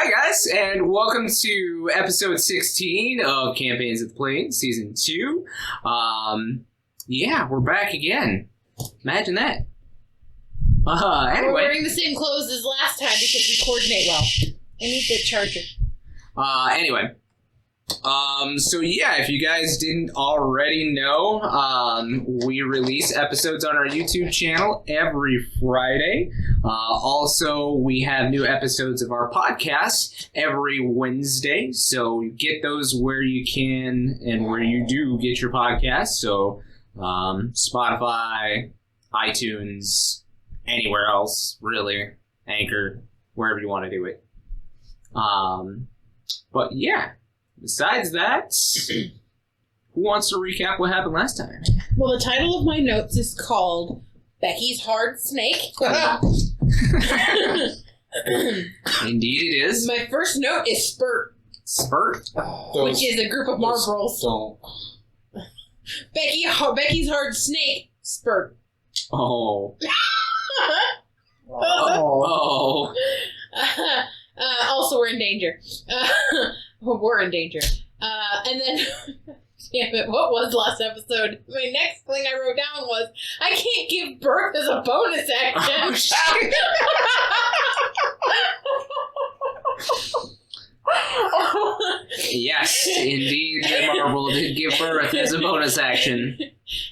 Hi guys, and welcome to episode 16 of Campaigns of the Plains, season 2. Yeah, we're back again. Imagine that. Anyway. We're wearing the same clothes as last time because we coordinate well. I need the charger. Anyway. So yeah, if you guys didn't already know, we release episodes on our YouTube channel every Friday. Also, we have new episodes of our podcast every Wednesday. So get those where you can and where you do get your podcasts. So, Spotify, iTunes, anywhere else, really, Anchor, wherever you want to do it. But yeah. Besides that, who wants to recap what happened last time? Well, the title of my notes is called Becky's Hard Snake. Indeed it is. My first note is Spurt. Spurt? Which is a group of marbles. Don't. Becky's Hard Snake. Spurt. Oh. Oh. Also, we're in danger. We're in danger. And then, damn it, what was last episode? My next thing I wrote down was, I can't give birth as a bonus action. Oh, yes, indeed, the marble did give birth as a bonus action.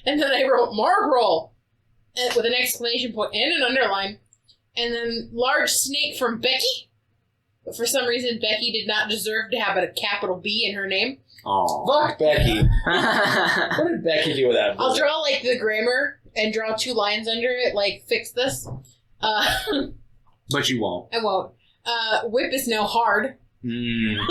And then I wrote marble with an exclamation point and an underline. And then large snake from Becky. But for some reason, Becky did not deserve to have a capital B in her name. Oh, fuck Becky. What did Becky do with that? I'll draw, like, the grammar and draw 2 lines under it, like, fix this. But you won't. I won't. Whip is now hard. Mm.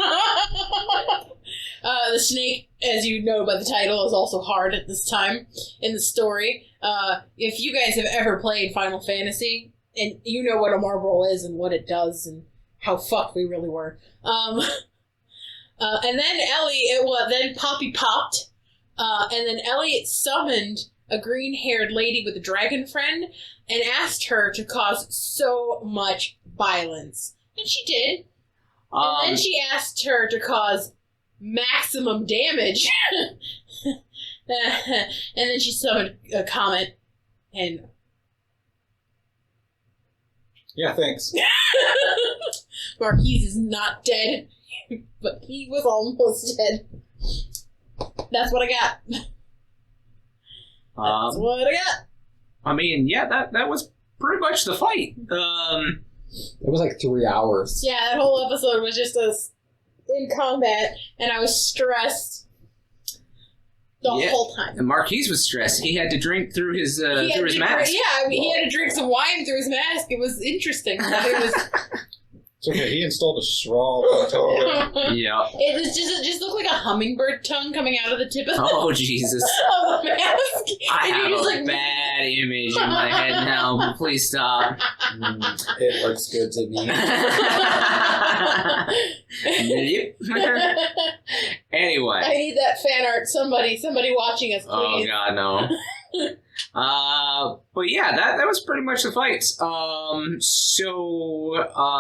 The snake, as you know by the title, is also hard at this time in the story. If you guys have ever played Final Fantasy, and you know what a marble is and what it does and how fucked we really were. And then then Poppy popped, and then Elliot summoned a green-haired lady with a dragon friend and asked her to cause so much violence. And she did. And then she asked her to cause maximum damage. And then she summoned a comet and... Yeah, thanks. Marquies is not dead, but he was almost dead. That's what I got. That's what I got. I mean, yeah, that was pretty much the fight. It was like 3 hours. Yeah, that whole episode was just us in combat, and I was stressed the whole time. And Marquies was stressed. He had to drink through his mask. He had to drink some wine through his mask. It was interesting. It was... It's okay, he installed a straw. Yeah. It just looked like a hummingbird tongue coming out of the tip of Oh, Jesus. of the mask. I have a bad image in my head now, but please stop. It looks good to me. Anyway. I need that fan art. Somebody watching us, please. Oh, God, no. But yeah, that was pretty much the fight. So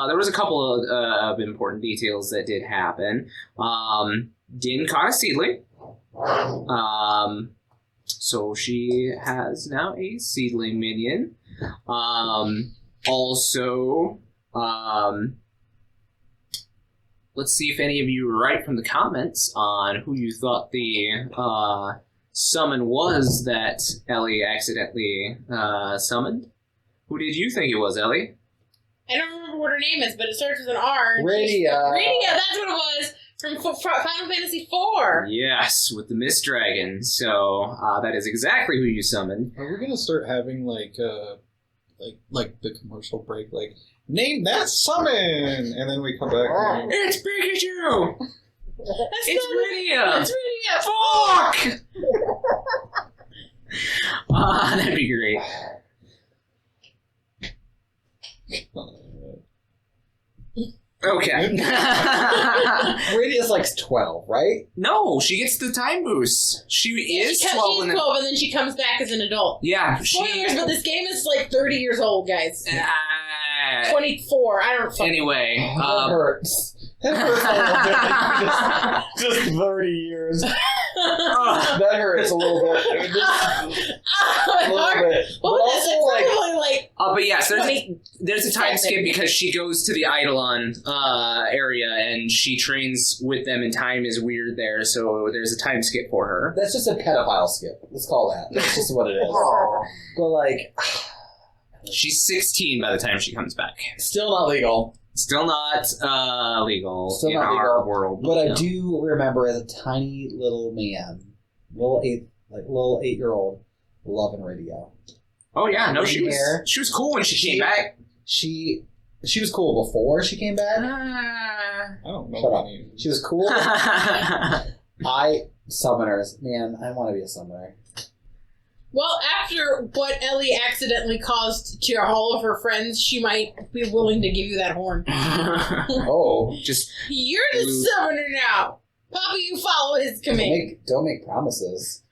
there was a couple of important details that did happen. Din caught a seedling. So she has now a seedling minion. Also, let's see if any of you were right from the comments on who you thought the summon was that Ellie accidentally summoned. Who did you think it was, Ellie? I don't remember what her name is, but it starts with an R. Radia, that's what it was from Final Fantasy IV. Yes, with the Mist Dragon. So that is exactly who you summoned. Are we gonna start having like the commercial break, like name that summon, and then we come back? And... It's Pikachu. It's Radia! It's Radia! Fuck! That'd be great. Okay. Radia's like 12, right? No, she gets the time boost. She is 12. She's 12 and then she comes back as an adult. Yeah. Spoilers, but this game is like 30 years old, guys. Yeah. 24. I don't fucking Anyway, That hurts. That hurts a little bit. Just 30 years. That hurts a little bit. A little bit. But Well, also, it's like, but yeah, so Funny. there's a time skip because she goes to the Eidolon area and she trains with them, and time is weird there, so there's a time skip for her. That's just a pedophile skip. Let's call that. That's just what it is. But like, She's 16 by the time she comes back. still not legal. Still not legal Still in not our legal. world. But I No. do remember as a tiny little man, little 8-year-old, loving radio. Oh yeah, no, she Hair. was cool when she came back. She was cool before she came back. I don't know Shut what up. I mean. She was cool. Summoners, man, I want to be a summoner. Well, after what Ellie accidentally caused to all of her friends, she might be willing to give you that horn. Oh, Just You're the summoner now. Papa, you follow his command. don't make promises.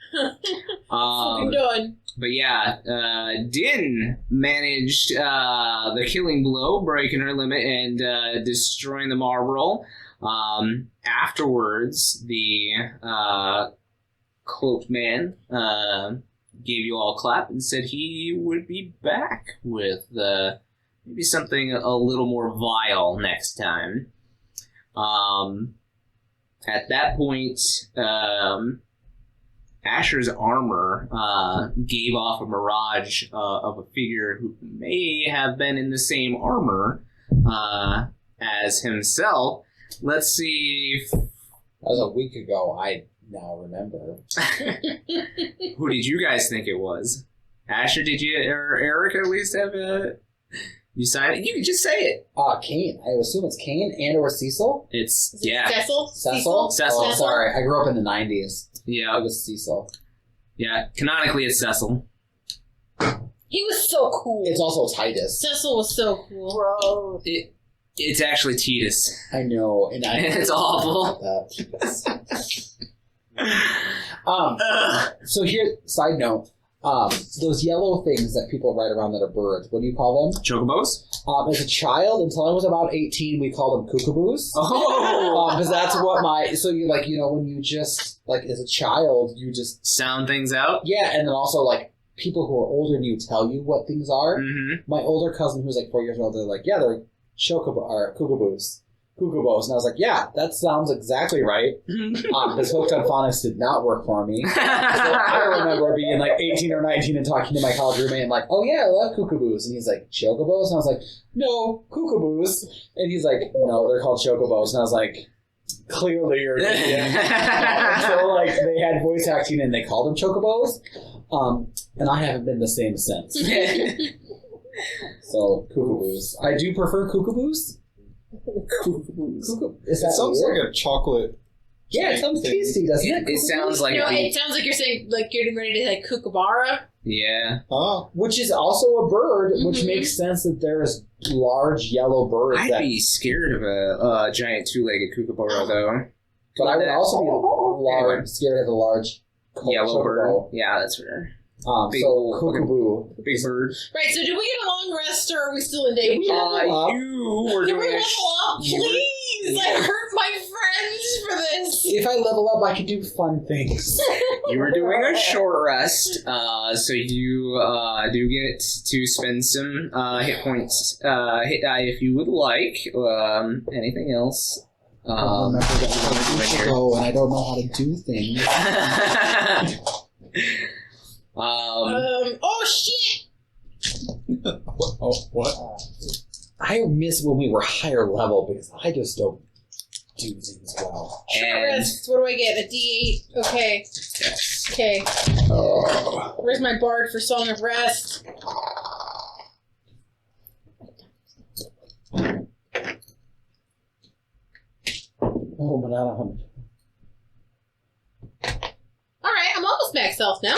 Fucking done. but yeah, Din managed the killing blow, breaking her limit and destroying the marble. Afterwards, the cloaked man gave you all a clap and said he would be back with maybe something a little more vile next time. At that point, Asher's armor gave off a mirage of a figure who may have been in the same armor as himself. Let's see. That was a week ago. I now remember. Who did you guys think it was? Asher, did you, or Eric at least have a... You signed it? You can just say it. Kane. I assume it's Kane and or Cecil. It's, Is it yeah. Cecil? Cecil? Cecil. Oh, sorry. I grew up in the 90s. I Yeah. was Cecil. Yeah. Canonically, it's Cecil. He was so cool. It's also Titus. Cecil was so cool. Bro. It's actually Titus. I know. And It's awful. So here, side note, those yellow things that people write around that are birds, what do you call them? Chocobos? As a child, until I was about 18, we called them kookaboos. Oh! Because that's what so you like, when you just, like, as a child, you just, Sound things out? yeah, and then also, like, people who are older than you tell you what things are. Mm-hmm. My older cousin, who's like 4 years old, they're like, yeah, they're kookaboos. Kookaboos. And I was like, yeah, that sounds exactly right. Because Hooked on Phonics did not work for me. So I remember being like 18 or 19 and talking to my college roommate and like, oh yeah, I love kookaboos. And he's like, chocobos? And I was like, no, kookaboos. And he's like, no, they're called chocobos. And I was like, clearly you're an idiot. So like they had voice acting and they called them chocobos. And I haven't been the same since. So kookaboos. I do prefer kookaboos. Is that It sounds weird? like a chocolate. Yeah, it sounds tasty, doesn't it? It sounds like... No, it sounds like you're saying, like, you're getting ready to, like, kookaburra. Yeah. Oh, Which is also a bird, which Mhm. makes sense that there's large yellow birds. I'd be scared of a giant two-legged kookaburra, though. But I would also be Anyway. scared of a large Yellow bird. chocobo. Yeah, that's fair. Big So old kookaboo. Big bird. Right, so did we get a long rest, or are we still in danger? You were Can we doing a... level up, please? I hurt my friends for this. If I level up, I can do fun things. You were doing a short rest, so you do get to spend some hit points, hit die if you would like. Anything else? I remember that I'm a week ago and I don't know how to do things. Oh shit! what? I miss when we were higher level because I just don't do things well. Short And- rest. What do I get? A D8. Okay. Okay. Where's my bard for Song of Rest? Oh, but I don't All right, I'm almost max health now.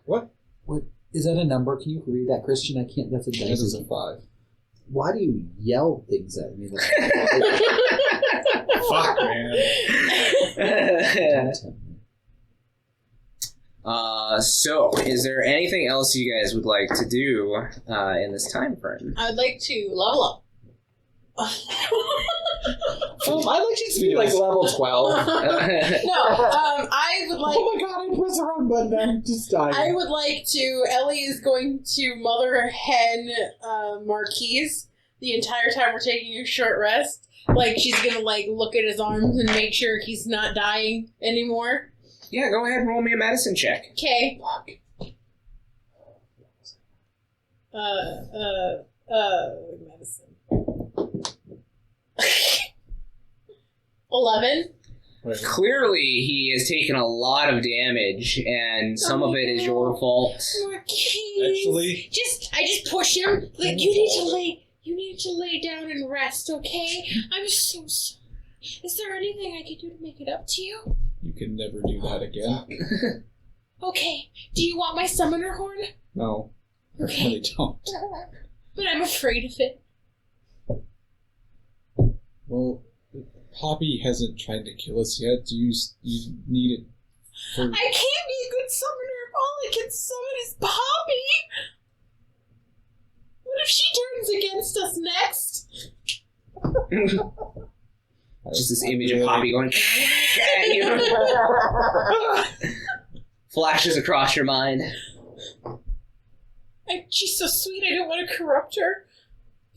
What? What is that a number? Can you read that, Christian? I can't. That's a That is dice. a 5. Why do you yell things at me? Fuck, man. So, is there anything else you guys would like to do in this time frame? I would like to level up. I'd like you to be like level 12. No, I would like. Oh my god, I pressed the wrong button. I'm just dying. I would like to. Ellie is going to mother hen Marquies the entire time we're taking a short rest. Like she's gonna like look at his arms and make sure he's not dying anymore. Yeah, go ahead and roll me a medicine check. Okay. Medicine. 11. Clearly, he has taken a lot of damage, and some of it is your fault. Marquies. Actually, I just push him. Like you need to lay down and rest, okay? I'm so sorry. Is there anything I can do to make it up to you? you can never do that again. Okay. Do you want my summoner horn? No, I really don't. But I'm afraid of it. Well, Poppy hasn't tried to kill us yet. You need it for... I can't be a good summoner if all I can summon is Poppy. What if she turns against us next? Just this image of Poppy going, you know? Flashes across your mind. She's so sweet, I don't want to corrupt her.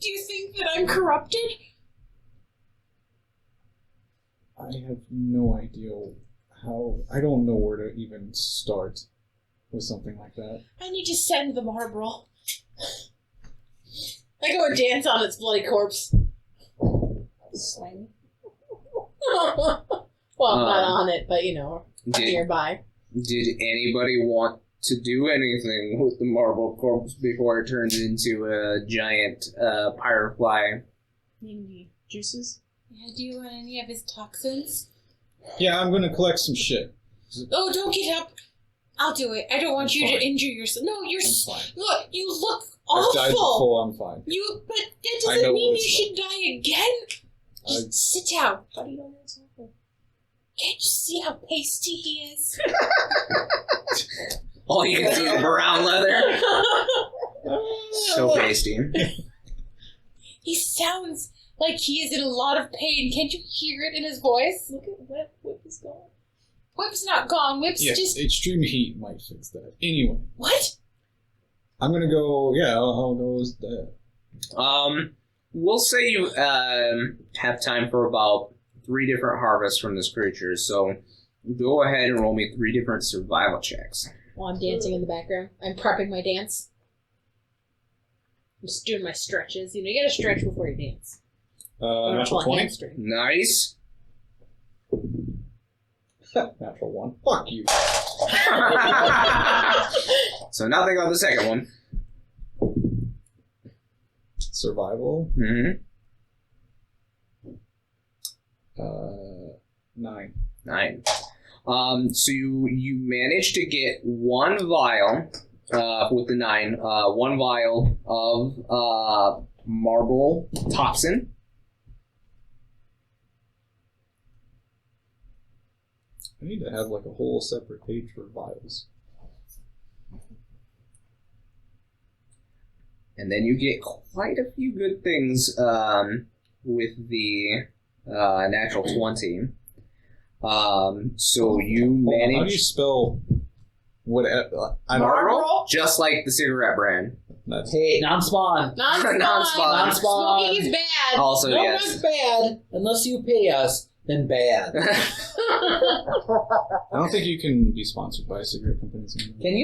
Do you think that I'm corrupted? I have no idea how... I don't know where to even start with something like that. I need to send the marble. I go and dance on its bloody corpse. Slimy. Well, not on it, but nearby. Did anybody want to do anything with the marble corpse before it turns into a giant firefly? Maybe juices? Yeah, do you want any of his toxins? Yeah, I'm gonna collect some shit. Oh, don't get up. I'll do it. I don't want you fine. to injure yourself. No, you're... I'm fine. Look, you look I've died awful. before, I'm fine. But that I know doesn't mean what you it's should die again. Just sit down. Buddy, don't it's awful. Can't you see how pasty he is? All you can see is brown leather. So pasty. He sounds like he is in a lot of pain. Can't you hear it in his voice? Look at Whip. Whip is gone. Whip's not gone. Whip's Yes, just... extreme heat might fix that. Anyway. What? I'm gonna go... Yeah, I'll go with that. We'll say you have time for about 3 different harvests from this creature, so go ahead and roll me 3 different survival checks. While I'm dancing in the background. I'm prepping my dance. I'm just doing my stretches. You gotta stretch before you dance. Natural 20? Hamstring. Nice. Natural 1. Fuck you. So nothing on the second one. Survival? Mm-hmm. 9. 9. So you managed to get 1 vial with the 9. 1 vial of marble toxin. I need to have like a whole separate page for vials. And then you get quite a few good things with the natural 20. So you manage... How do you spell what? Marble? Just like the cigarette brand. That's... Hey, non-spawn. Non-spawn. Non-spawn. Smoking is bad. Also, No, yes. not bad. Unless you pay us, then bad. I don't think you can be sponsored by cigarette companies anymore. Can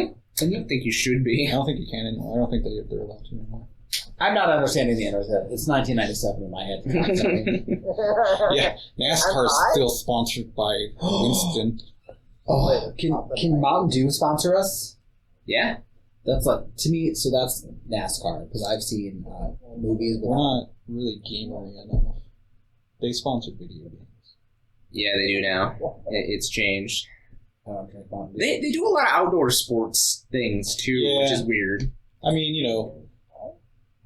you? I think you should be. I don't think you can anymore. I don't think they're allowed to anymore. I'm not understanding the internet. It's 1997 in my head. Yeah, NASCAR's still sponsored by Winston. Oh, can Mountain Dew sponsor us? Yeah. That's like, to me, so that's NASCAR, because I've seen movies We're with... not really gamery enough. They sponsor video games. Yeah, they do now. It's changed. I don't drink Mountain Dew. They do a lot of outdoor sports things, too, which Yeah. is weird. I mean,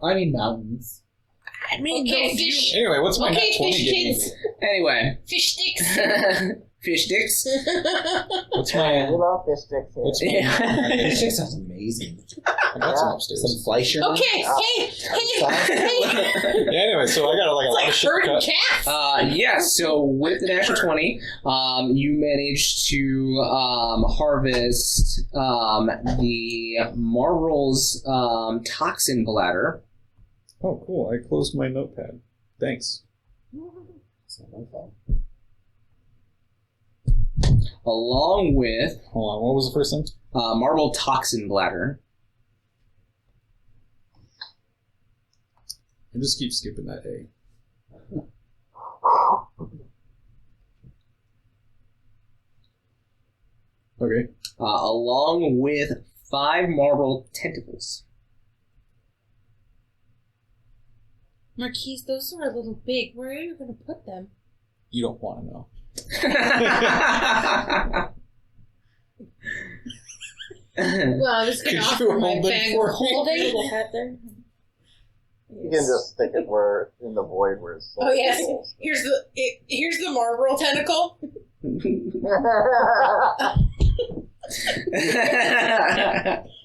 I mean mountains. Okay, fish. Anyway, what's my Okay, nat 20 fish getting kids. me? Anyway. Fish sticks. Fish sticks. What's We my... love fish sticks here. What's my... This shit sounds amazing. I got some upstairs. Some Fleischer. Okay, hey. Yeah, anyway, so I got like a lot of It's shit like herding cut. cats. Yeah, so with the natural 20, you managed to harvest the Marvel's toxin bladder. Oh, cool. I closed my notepad. Thanks. Along with Hold on, what was the first thing? Marvel toxin bladder. I just keep skipping that A. Okay. Along with 5 Marvel tentacles. Marquies, those are a little big. Where are you going to put them? You don't want to know. Well, I was going to Could offer you my hold them bag for of me? holding. You can just stick it where in the void where it's. Oh yes, here's the Marlboro tentacle.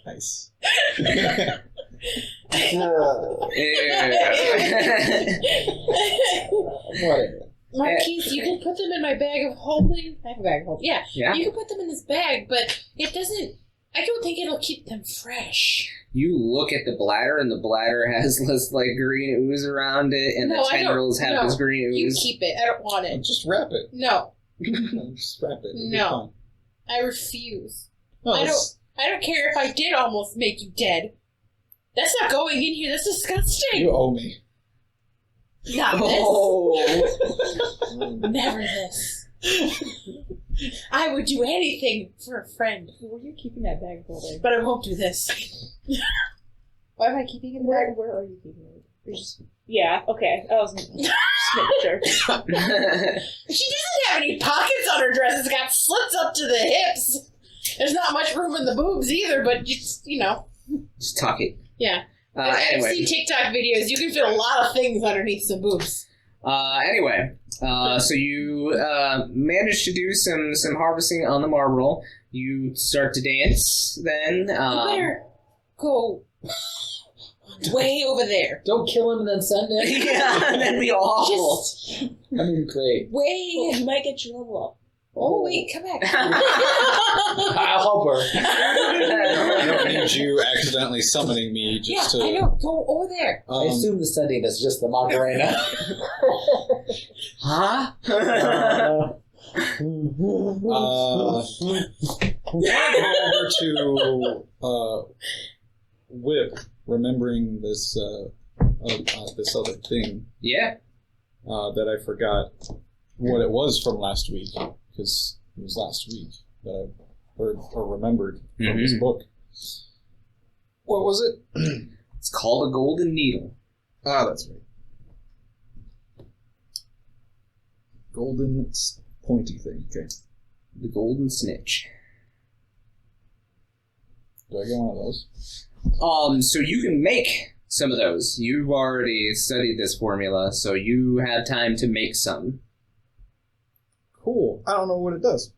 Nice. Whatever. Marquies, you can put them in my bag of holding. I have a bag of holding. Yeah, Yeah. you can put them in this bag, but it doesn't. I don't think it'll keep them fresh. You look at the bladder, and the bladder has this like green ooze around it, and No, the I don't- tendrils have no. this green You ooze. keep it. I don't want it. Just wrap it. No, Just wrap it. It'll be No. fine. I refuse. No, I that's- I don't care if I did almost make you dead. That's not going in here. That's disgusting. You owe me. Not Oh. this. Never this. I would do anything for a friend. Were you keeping that bag of holding? But I won't do this. Why am I keeping it in the bag? Where are you keeping it? Yeah, okay. I was just making sure. She doesn't have any pockets on her dress. It's got slits up to the hips. There's not much room in the boobs either, but just, Just tuck it. Yeah. I've I've seen TikTok videos. You can fit a lot of things underneath some boobs. So you managed to do some harvesting on the marble. You start to dance then. You better go way over there. Don't kill him and then send it. Yeah, that'd be awful. Just I mean, great. way. You might get your level up. Oh, wait, come back. I'll help her. I don't need you accidentally summoning me Yeah, just to. I know. Go over there. I assume the sending is just the Macarena. Huh? Over to Whip, remembering this this other thing Yeah. that I forgot what it was from last week, because it was last week that I heard or remembered from this book. What was it? It's called a golden needle. Ah, that's right. Golden pointy thing. Okay. The golden snitch. Do I get one of those? So you can make some of those. You've already studied this formula, so you have time to make some. Cool. I don't know what it does.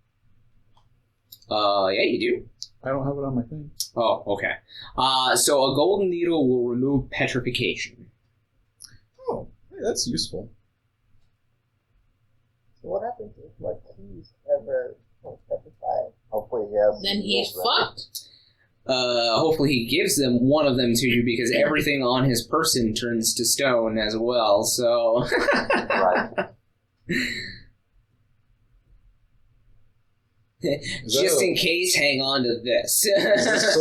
Yeah, you do. I don't have it on my thing. Oh, okay. So a golden needle will remove petrification. Oh, hey, that's useful. So what happens if Marquies ever petrified? Hopefully he has. Then he's rules, right? fucked. Hopefully he gives them one of them to you because everything on his person turns to stone as well, so... Right. Just in case, hang on to this. Is this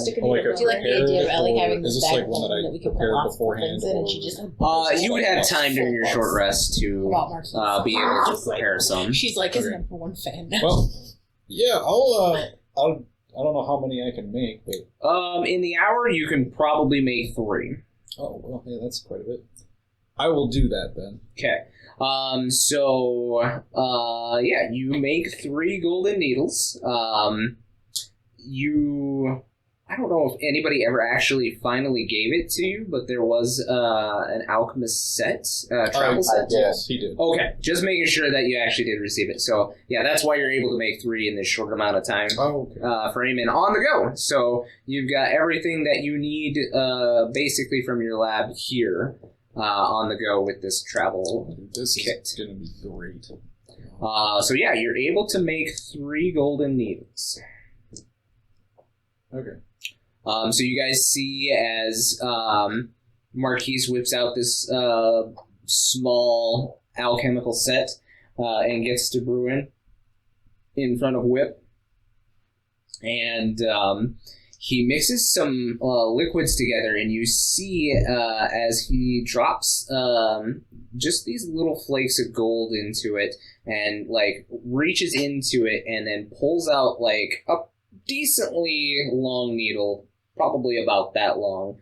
Stick it like in a Do you like the idea of Ellie having Is this this bag like of one holding that that we I can put prepared lots of beforehand? things in, and she just You would have time during your short rest to About Marquies. be able to prepare some. She's like his Okay. number one fan now. Well, yeah, I'll I don't know how many I can make, but In the hour, you can probably make 3. oh well, yeah, that's quite a bit. I will do that then. Okay. You make 3 golden needles. You I don't know if anybody ever actually finally gave it to you, but there was an alchemist set, travel set. Yes, he did. Okay, just making sure that you actually did receive it. So, yeah, that's why you're able to make 3 in this short amount of time. Oh, okay. For him and on the go. So you've got everything that you need basically from your lab here on the go with this travel This kit. is going to be great. So yeah, you're able to make 3 golden needles. Okay. So you guys see as Marquies whips out this small alchemical set and gets to Bruin in front of Whip. And he mixes some liquids together, and you see as he drops just these little flakes of gold into it and like reaches into it and then pulls out like a decently long needle, probably about that long,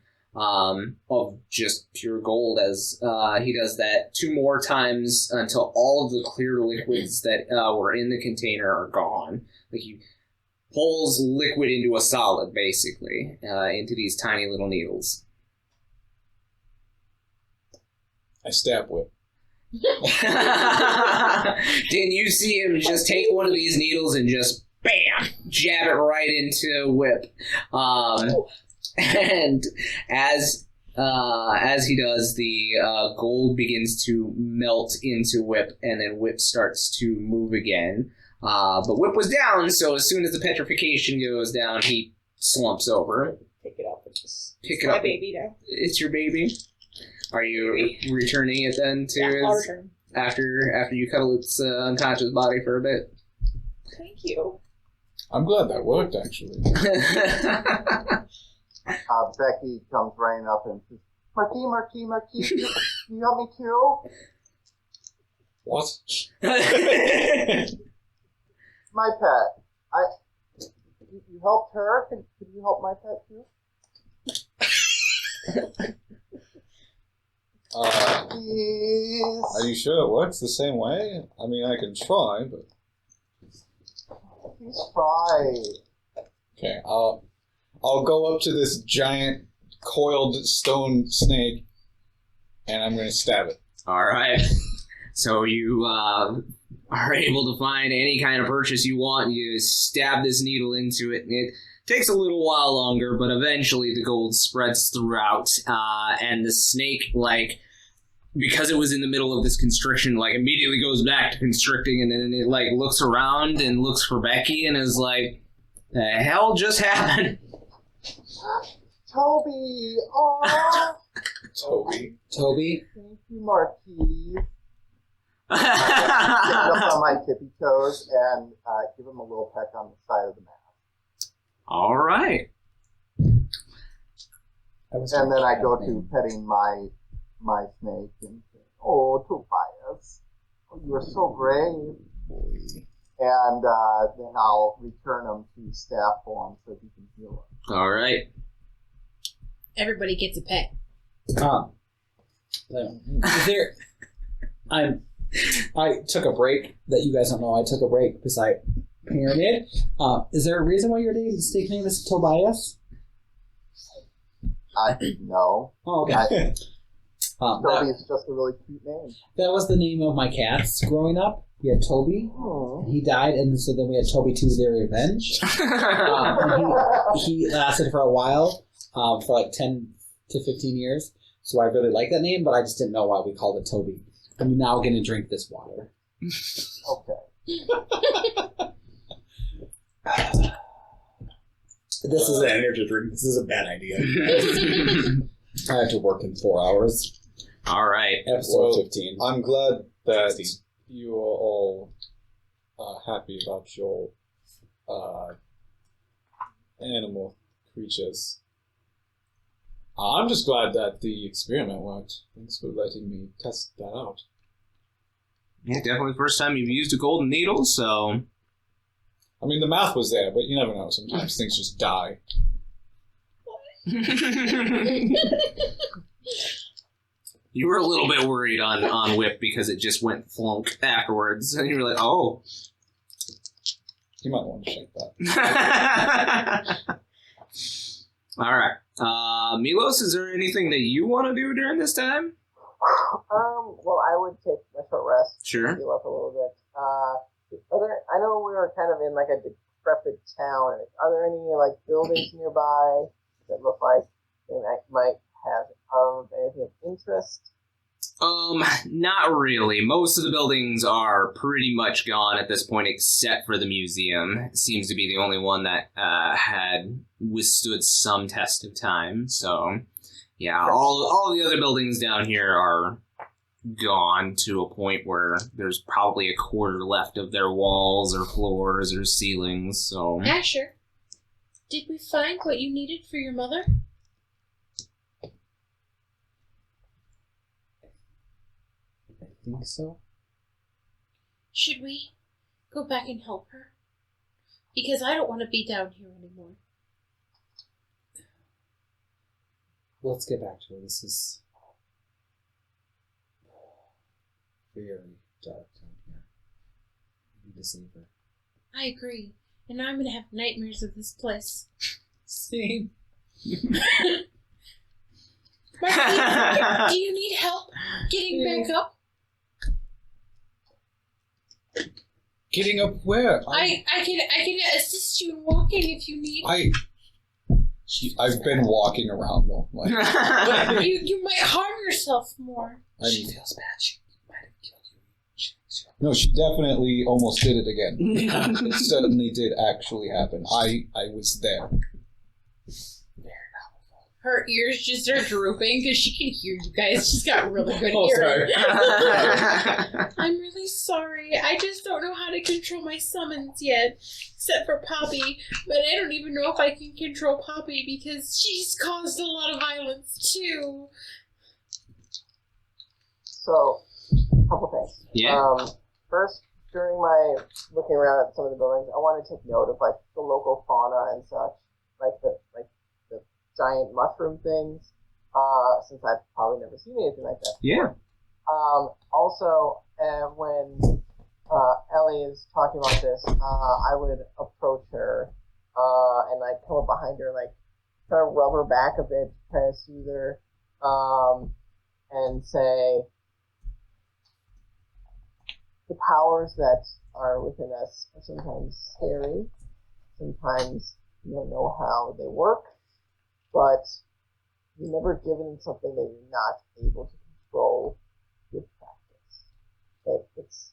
of just pure gold as he does that 2 more times until all of the clear liquids that were in the container are gone. Like he pulls liquid into a solid, basically, into these tiny little needles. I stab Whip. Then you see him just take one of these needles and just bam, jab it right into Whip. And as he does, the gold begins to melt into Whip, and then Whip starts to move again. But Whip was down, so as soon as the petrification goes down, he slumps over. Pick it up. It's My baby now. It's your baby. Are you returning it then to Yeah, I'll return. after you cuddle its unconscious body for a bit? Thank you. I'm glad that worked, actually. Becky comes running up and says, Marquis, can you help me too? What? My pet. You helped her? Could you help my pet too? Please. Are you sure it works the same way? I mean, I can try, but... Please try. Okay, I'll go up to this giant coiled stone snake, and I'm going to stab it. All right. So you are able to find any kind of purchase you want. You stab this needle into it, and it takes a little while longer, but eventually the gold spreads throughout, and the snake, like, because it was in the middle of this constriction, like, immediately goes back to constricting, and then it, like, looks around and looks for Becky and is like, the hell just happened? Toby! Aww! Toby. Toby? Thank you, Marquis. Get up on my tippy toes and give him a little peck on the side of the mouth. All right. And then I go to petting my snake and say, oh, Tobias, you are so brave. And then I'll return him to staff form so he can heal him. All right. Everybody gets a pet. Is there... I took a break that you guys don't know. I took a break because I parented. Is there a reason why your snake name is Tobias? I didn't know. Oh, okay. Toby is just a really cute name. That was the name of my cats growing up. We had Toby. Oh. He died, and so then we had Toby 2's Their Revenge. He lasted for a while, for like 10 to 15 years. So I really like that name, but I just didn't know why we called it Toby. I'm now going to drink this water. Okay. This is an energy drink. This is a bad idea. I have to work in 4 hours. All right. Episode 15. I'm glad that 16. you are all happy about your animal creatures. I'm just glad that the experiment worked. Thanks for letting me test that out. Yeah, definitely the first time you've used a golden needle, so... I mean, the math was there, but you never know. Sometimes things just die. You were a little bit worried on Whip because it just went flunk afterwards, and you were like, oh. You might want to check that. All right. Milos, is there anything that you want to do during this time? Well, I would take a short rest. Sure. Heal up a little bit. I know we were kind of in like a decrepit town. Are there any like buildings nearby that look like they might have of anything of interest? Not really. Most of the buildings are pretty much gone at this point, except for the museum. It seems to be the only one that had withstood some test of time. So, yeah, all the other buildings down here are gone to a point where there's probably a quarter left of their walls or floors or ceilings. So, Asher, did we find what you needed for your mother? I think so. Should we go back and help her? Because I don't want to be down here anymore. Let's get back to her. This is very dark down here. We need to save her. I agree. And I'm going to have nightmares of this place. Same. Marquies, do you need help getting back up? Getting up where? I can assist you in walking if you need. I've been walking around though. Like, You might harm yourself more. She feels bad. She might have killed you. no, she definitely almost did it again. It suddenly did actually happen. I was there. Her ears just are drooping because she can hear you guys. She's got really good Oh, hearing. sorry. I'm really sorry. I just don't know how to control my summons yet, except for Poppy. But I don't even know if I can control Poppy because she's caused a lot of violence too. So, a couple things. Yeah. First, during my looking around at some of the buildings, I want to take note of like the local fauna and such, like the giant mushroom things. Since I've probably never seen anything like that. Yeah. Also, when Ellie is talking about this, I would approach her and like come up behind her, like try to rub her back a bit, try to soothe her, and say, the powers that are within us are sometimes scary. Sometimes you don't know how they work, but you're never given something that you're not able to control with practice. It's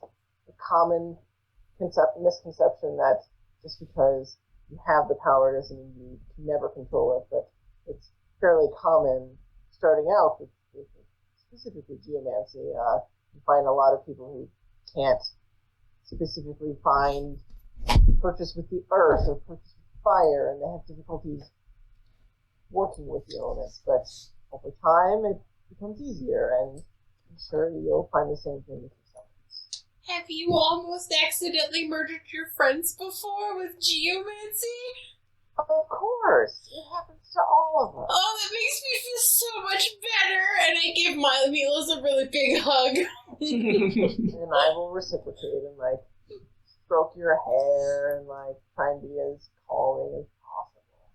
a common misconception that just because you have the power doesn't mean you can never control it, but it's fairly common starting out with specifically geomancy. You find a lot of people who can't specifically purchase with the earth or purchase with fire, and they have difficulties working with the elements, but over time it becomes easier, and I'm sure you'll find the same thing with yourself. Have you almost accidentally murdered your friends before with geomancy? Of course, it happens to all of us. Oh, that makes me feel so much better, and I give Milos a really big hug. And I will reciprocate and like stroke your hair and like try and be as calming as possible.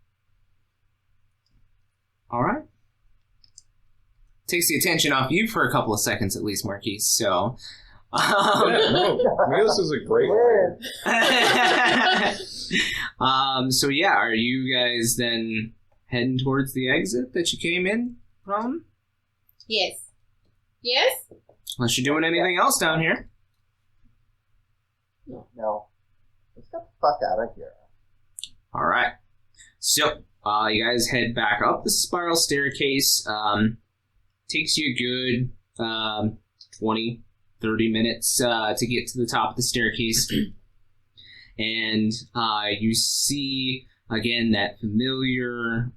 All right. Takes the attention off you for a couple of seconds at least, Marquies. So, Yeah, no, Milos is a great Weird. so yeah, are you guys then heading towards the exit that you came in from? Yes. Yes? Unless you're doing anything else down here. No. Let's get the fuck out of here. All right. So, you guys head back up the spiral staircase. Takes you a good 20, 30 minutes to get to the top of the staircase. And you see, again, that familiar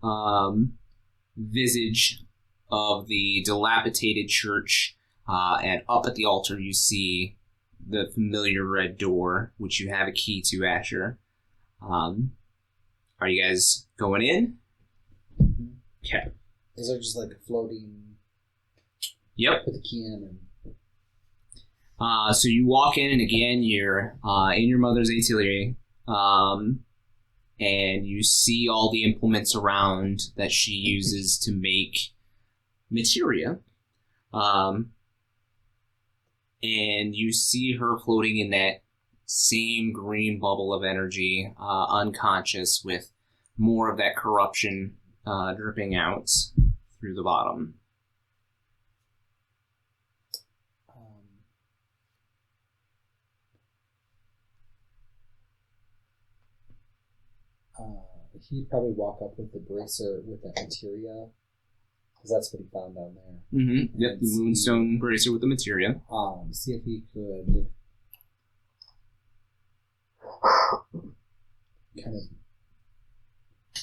visage of the dilapidated church. And up at the altar, you see the familiar red door, which you have a key to, Asher. Are you guys going in? Okay. Is there just like a floating? Yep. Put the key in and. So you walk in, and again, you're in your mother's atelier. and you see all the implements around that she uses to make materia. And you see her floating in that same green bubble of energy, unconscious, with more of that corruption dripping out through the bottom. He'd probably walk up with the bracer with that materia, because that's what he found down there. Mm-hmm. Yep, the moonstone bracer with the materia. See if he could kind of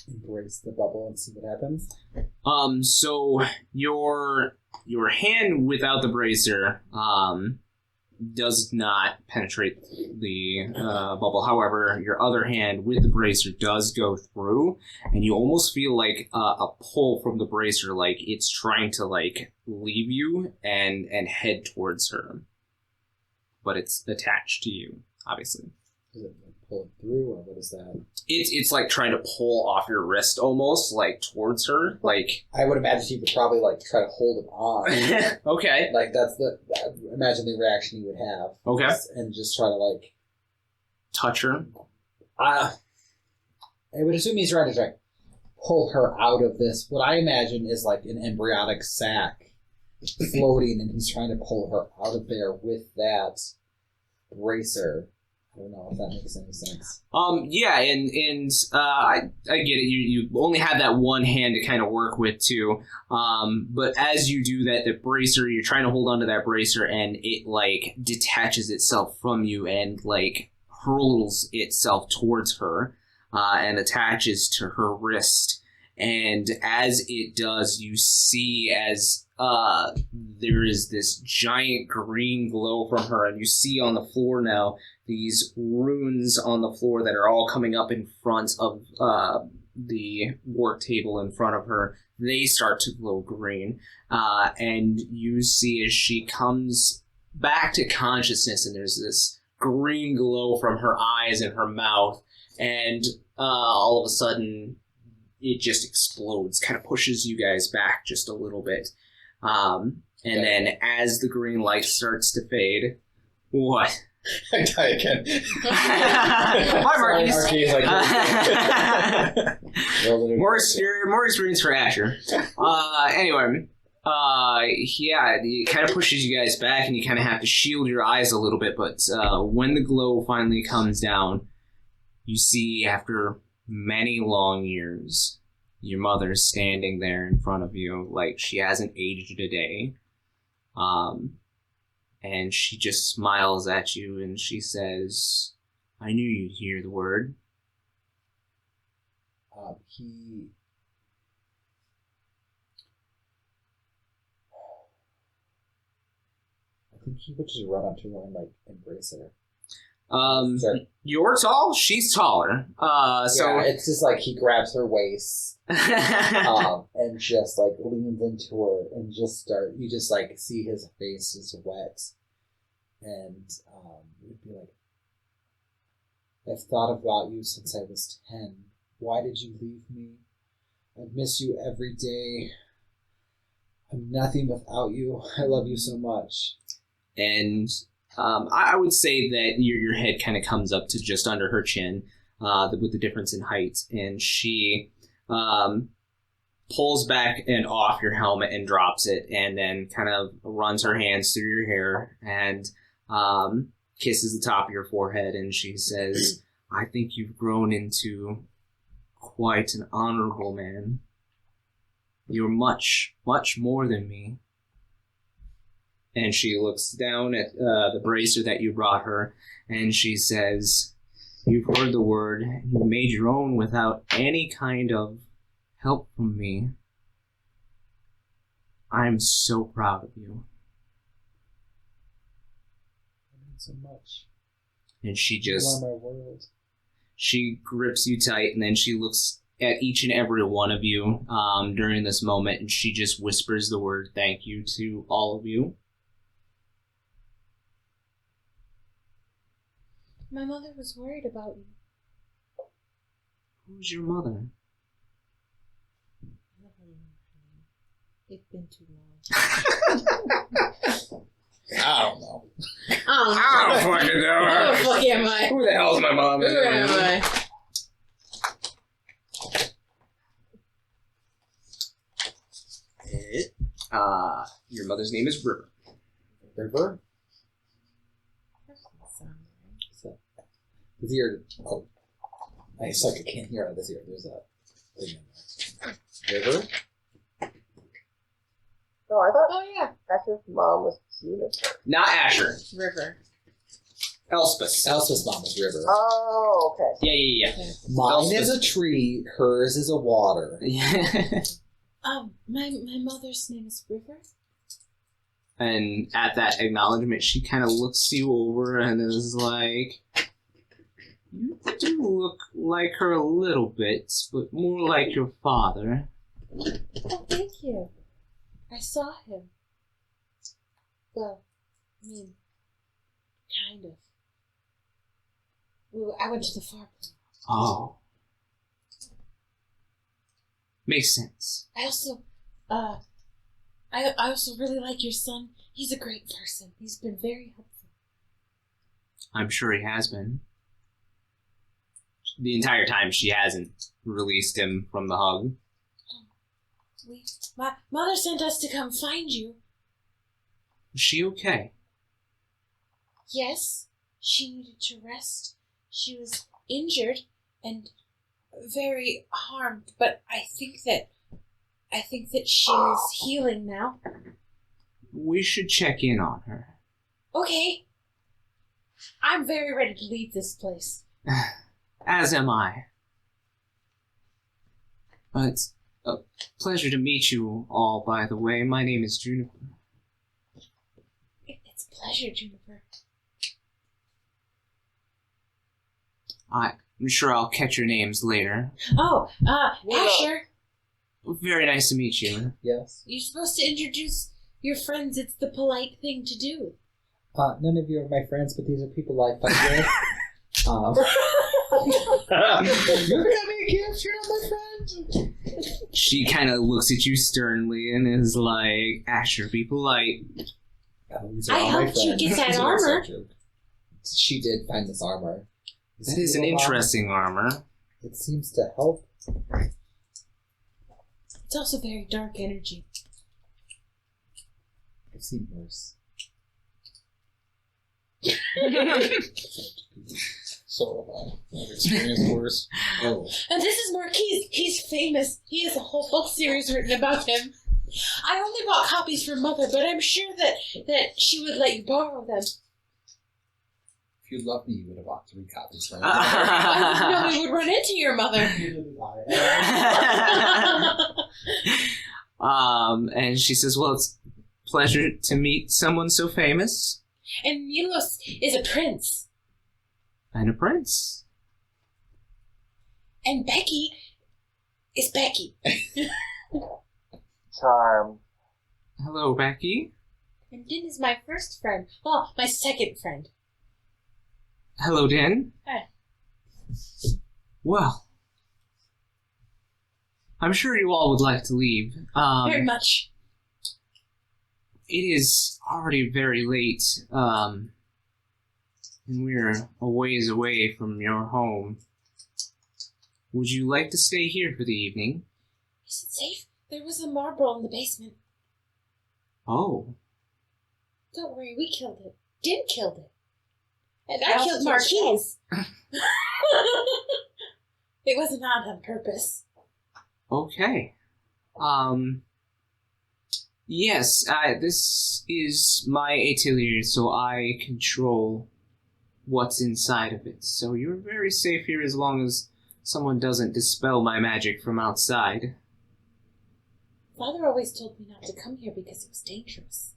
embrace the bubble and see what happens. So your hand without the bracer does not penetrate the bubble. However, your other hand with the bracer does go through, and you almost feel like a pull from the bracer, like it's trying to like leave you and head towards her. But it's attached to you, obviously. Does it pull it through, or what is that? It's like trying to pull off your wrist almost, like towards her. Like I would imagine he would probably like try to hold it on. Okay. Like imagine the reaction he would have. Okay. And just try to like touch her. I would assume he's trying to pull her out of this. What I imagine is like an embryonic sac floating, and he's trying to pull her out of there with that bracer. I don't know if that makes any sense. Yeah, and I get it. You only have that one hand to kind of work with too. But as you do that, the bracer, you're trying to hold onto that bracer, and it like detaches itself from you and like hurls itself towards her and attaches to her wrist. And as it does, you see as there is this giant green glow from her, and you see on the floor now these runes on the floor that are all coming up in front of the work table in front of her. They start to glow green, and you see as she comes back to consciousness, and there's this green glow from her eyes and her mouth, and all of a sudden it just explodes, kind of pushes you guys back just a little bit. And then as the green light starts to fade, what? I die again. Why, Marquies? More experience for Asher. Anyway, yeah, it kind of pushes you guys back, and you kind of have to shield your eyes a little bit. But when the glow finally comes down, you see after many long years, your mother's standing there in front of you like she hasn't aged a day. And she just smiles at you and she says, I knew you'd hear the word. I think he would just run up to her and like embrace her. You're tall, she's taller. So it's just like he grabs her waist and just like leans into her and you just like see his face is wet, and you'd be like, I've thought about you since I was 10. Why did you leave me? I miss you every day. I'm nothing without you. I love you so much. And I would say that your head kind of comes up to just under her chin with the difference in height. And she pulls back and off your helmet and drops it, and then kind of runs her hands through your hair and kisses the top of your forehead. And she says, I think you've grown into quite an honorable man. You're much, much more than me. And she looks down at the bracer that you brought her, and she says, you've heard the word. You made your own without any kind of help from me. I'm so proud of you. So much. And she You just... are my world. She grips you tight, and then she looks at each and every one of you during this moment, and she just whispers the word thank you to all of you. My mother was worried about you. Who's your mother? It's been too long. I don't know. I don't fucking know. Who the fuck am I? Who the hell's my mom? Who am I? Your mother's name is River. River? So, this ear. Oh. I suck. I can't hear out of this ear. There's a thing in there. River? No, I thought Oh yeah, Asher's mom was Juniper. Not Asher. River. Elspeth. Elspeth's mom is River. Oh, okay. Yeah. Mine is a tree. Hers is a water. My mother's name is River. And at that acknowledgement, she kind of looks you over and is like, "You do look like her a little bit, but more like your father." Oh, thank you. I saw him. Well, I mean, kind of. I went to the far place. Oh. Makes sense. I also really like your son. He's a great person. He's been very helpful. I'm sure he has been. The entire time she hasn't released him from the hug. My mother sent us to come find you. Is she okay? Yes, she needed to rest. She was injured and very harmed, but I think that she is healing now. We should check in on her. Okay. I'm very ready to leave this place. As am I. It's a pleasure to meet you all, by the way. My name is Juniper. It's a pleasure, Juniper. I'm sure I'll catch your names later. Oh, Asher, Very nice to meet you. Yes. you're supposed to introduce your friends. It's the polite thing to do. None of you are my friends, but these are people I fight with. You're gonna be a gift. You're not my friend. She kind of looks at you sternly and is like, Asher, be polite. These are I all my helped you friends. get that It's an armor. inside joke. She did find this armor. That is an interesting armor. It seems to help. It's also very dark energy. I've seen worse. So have I. I've experienced worse. Oh. And this is Marquies. He's famous. He has a whole book series written about him. I only bought copies for Mother, but I'm sure that she would let you borrow them. If you loved me, you would have bought 3 copies for me. I didn't know we would run into your mother. And she says, well, it's a pleasure to meet someone so famous. And Milos is a prince. And a prince. And Becky is Becky. Charmed. Hello, Becky. And Din is my first friend. Well, my second friend. Hello, Din. Hi. Well, I'm sure you all would like to leave. Very much. It is already very late, and we're a ways away from your home. Would you like to stay here for the evening? Is it safe? There was a marble in the basement. Oh. Don't worry, we killed it. Din killed it. And I I also killed killed Marquies. It was not on purpose. Okay. Yes, this is my atelier, so I control what's inside of it. So you're very safe here as long as someone doesn't dispel my magic from outside. Father always told me not to come here because it was dangerous.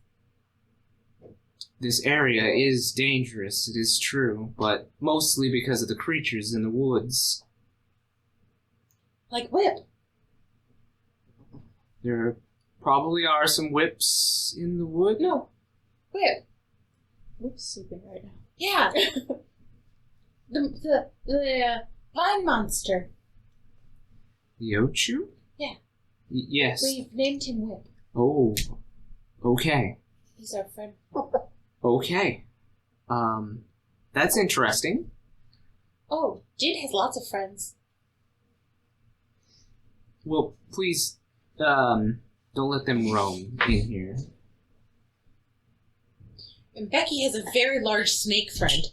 This area is dangerous, it is true, but mostly because of the creatures in the woods. Like Whip. There probably are some whips in the wood. No. Whip. Whoops, sleeping right now. Yeah. the vine monster. Yochu? Yeah. Yes. We've named him Whip. Oh. Okay. He's our friend. Okay. That's interesting. Oh, Jin has lots of friends. Well, please, don't let them roam in here. And Becky has a very large snake friend.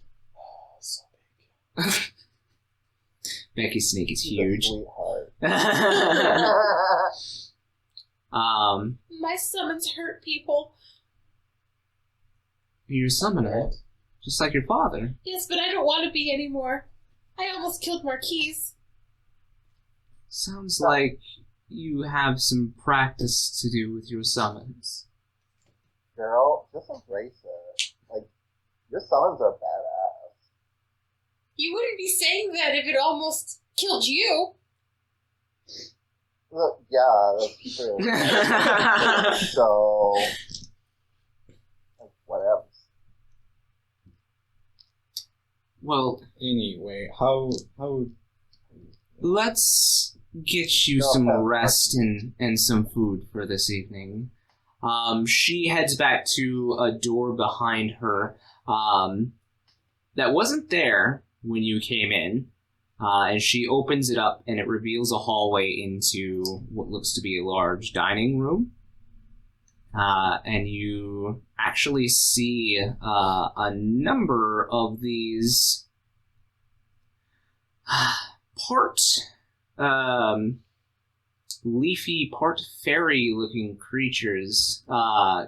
So big. Becky's snake is He's a huge. sweetheart. My summons hurt people. You're a summoner, just like your father. Yes, but I don't want to be anymore. I almost killed Marquies. Sounds like you have some practice to do with your summons. Girl, just embrace it. Like, your summons are badass. You wouldn't be saying that if it almost killed you. Look, yeah, that's true. So, like, whatever. Well, Anyway, how let's get you No, some okay. rest and some food for this evening. She heads back to a door behind her that wasn't there when you came in, and she opens it up, and it reveals a hallway into what looks to be a large dining room. And you actually see a number of these part leafy, part fairy-looking creatures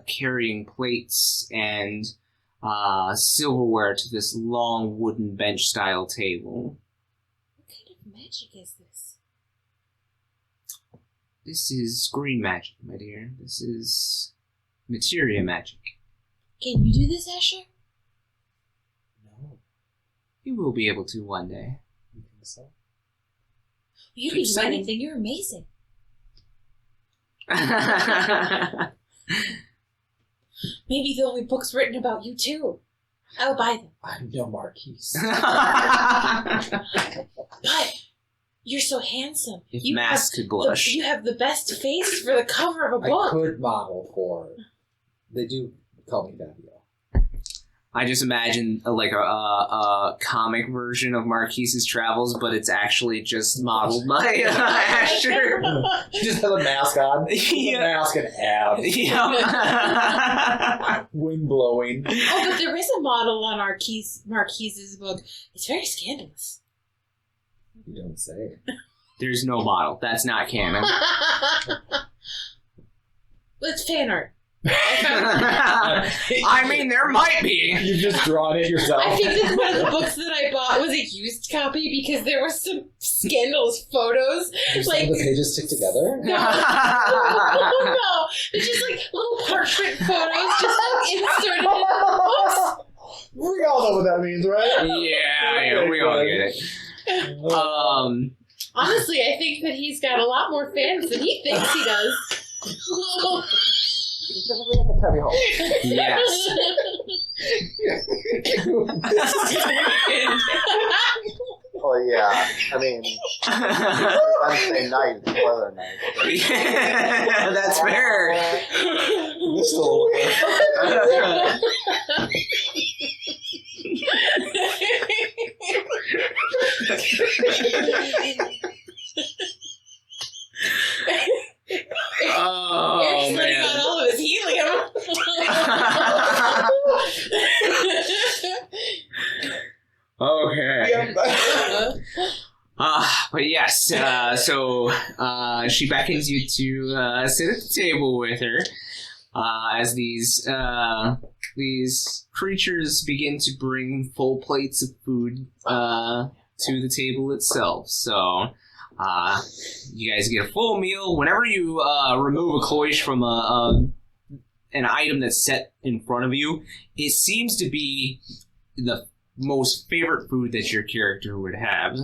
carrying plates and silverware to this long wooden bench-style table. What kind of magic is this? This is green magic, my dear. This is materia magic. Can you do this, Asher? No, You will be able to one day. you think so? You Keep can do saying. anything. You're amazing. Maybe there'll be books written about you, too. I'll buy them. I'm no Marquies. But you're so handsome. If You Mask could have blush. you have the best face for the cover of a I book. could model for. They do call me Fabio. I just imagine a comic version of Marquise's travels, but it's actually just modeled by Asher. She just has a mask on. Yeah. A mask and abs. Yeah. Wind blowing. Oh, but there is a model on Marquise's book. It's very scandalous. You don't say. There's no model. That's not canon. It's fan art. I mean, there might be. You've just drawn it yourself. I think that one of the books that I bought was a used copy because there were some scandalous photos. Do some Like, of the pages stick together? no, it's just like little portrait photos just like inserted in the books. We all know what that means, right? Yeah, we all get it. Honestly, I think that he's got a lot more fans than he thinks he does. Specifically at the Cubby Hole. Yes. Oh, yeah. I mean, Wednesday night is spoiler night. Yeah, that's fair. Whistle. Oh, Eric's letting man. out all of his helium. Okay. But yes, so she beckons you to sit at the table with her as these creatures begin to bring full plates of food to the table itself. So you guys get a full meal. Whenever you remove a cloche from an item that's set in front of you, it seems to be the most favorite food that your character would have.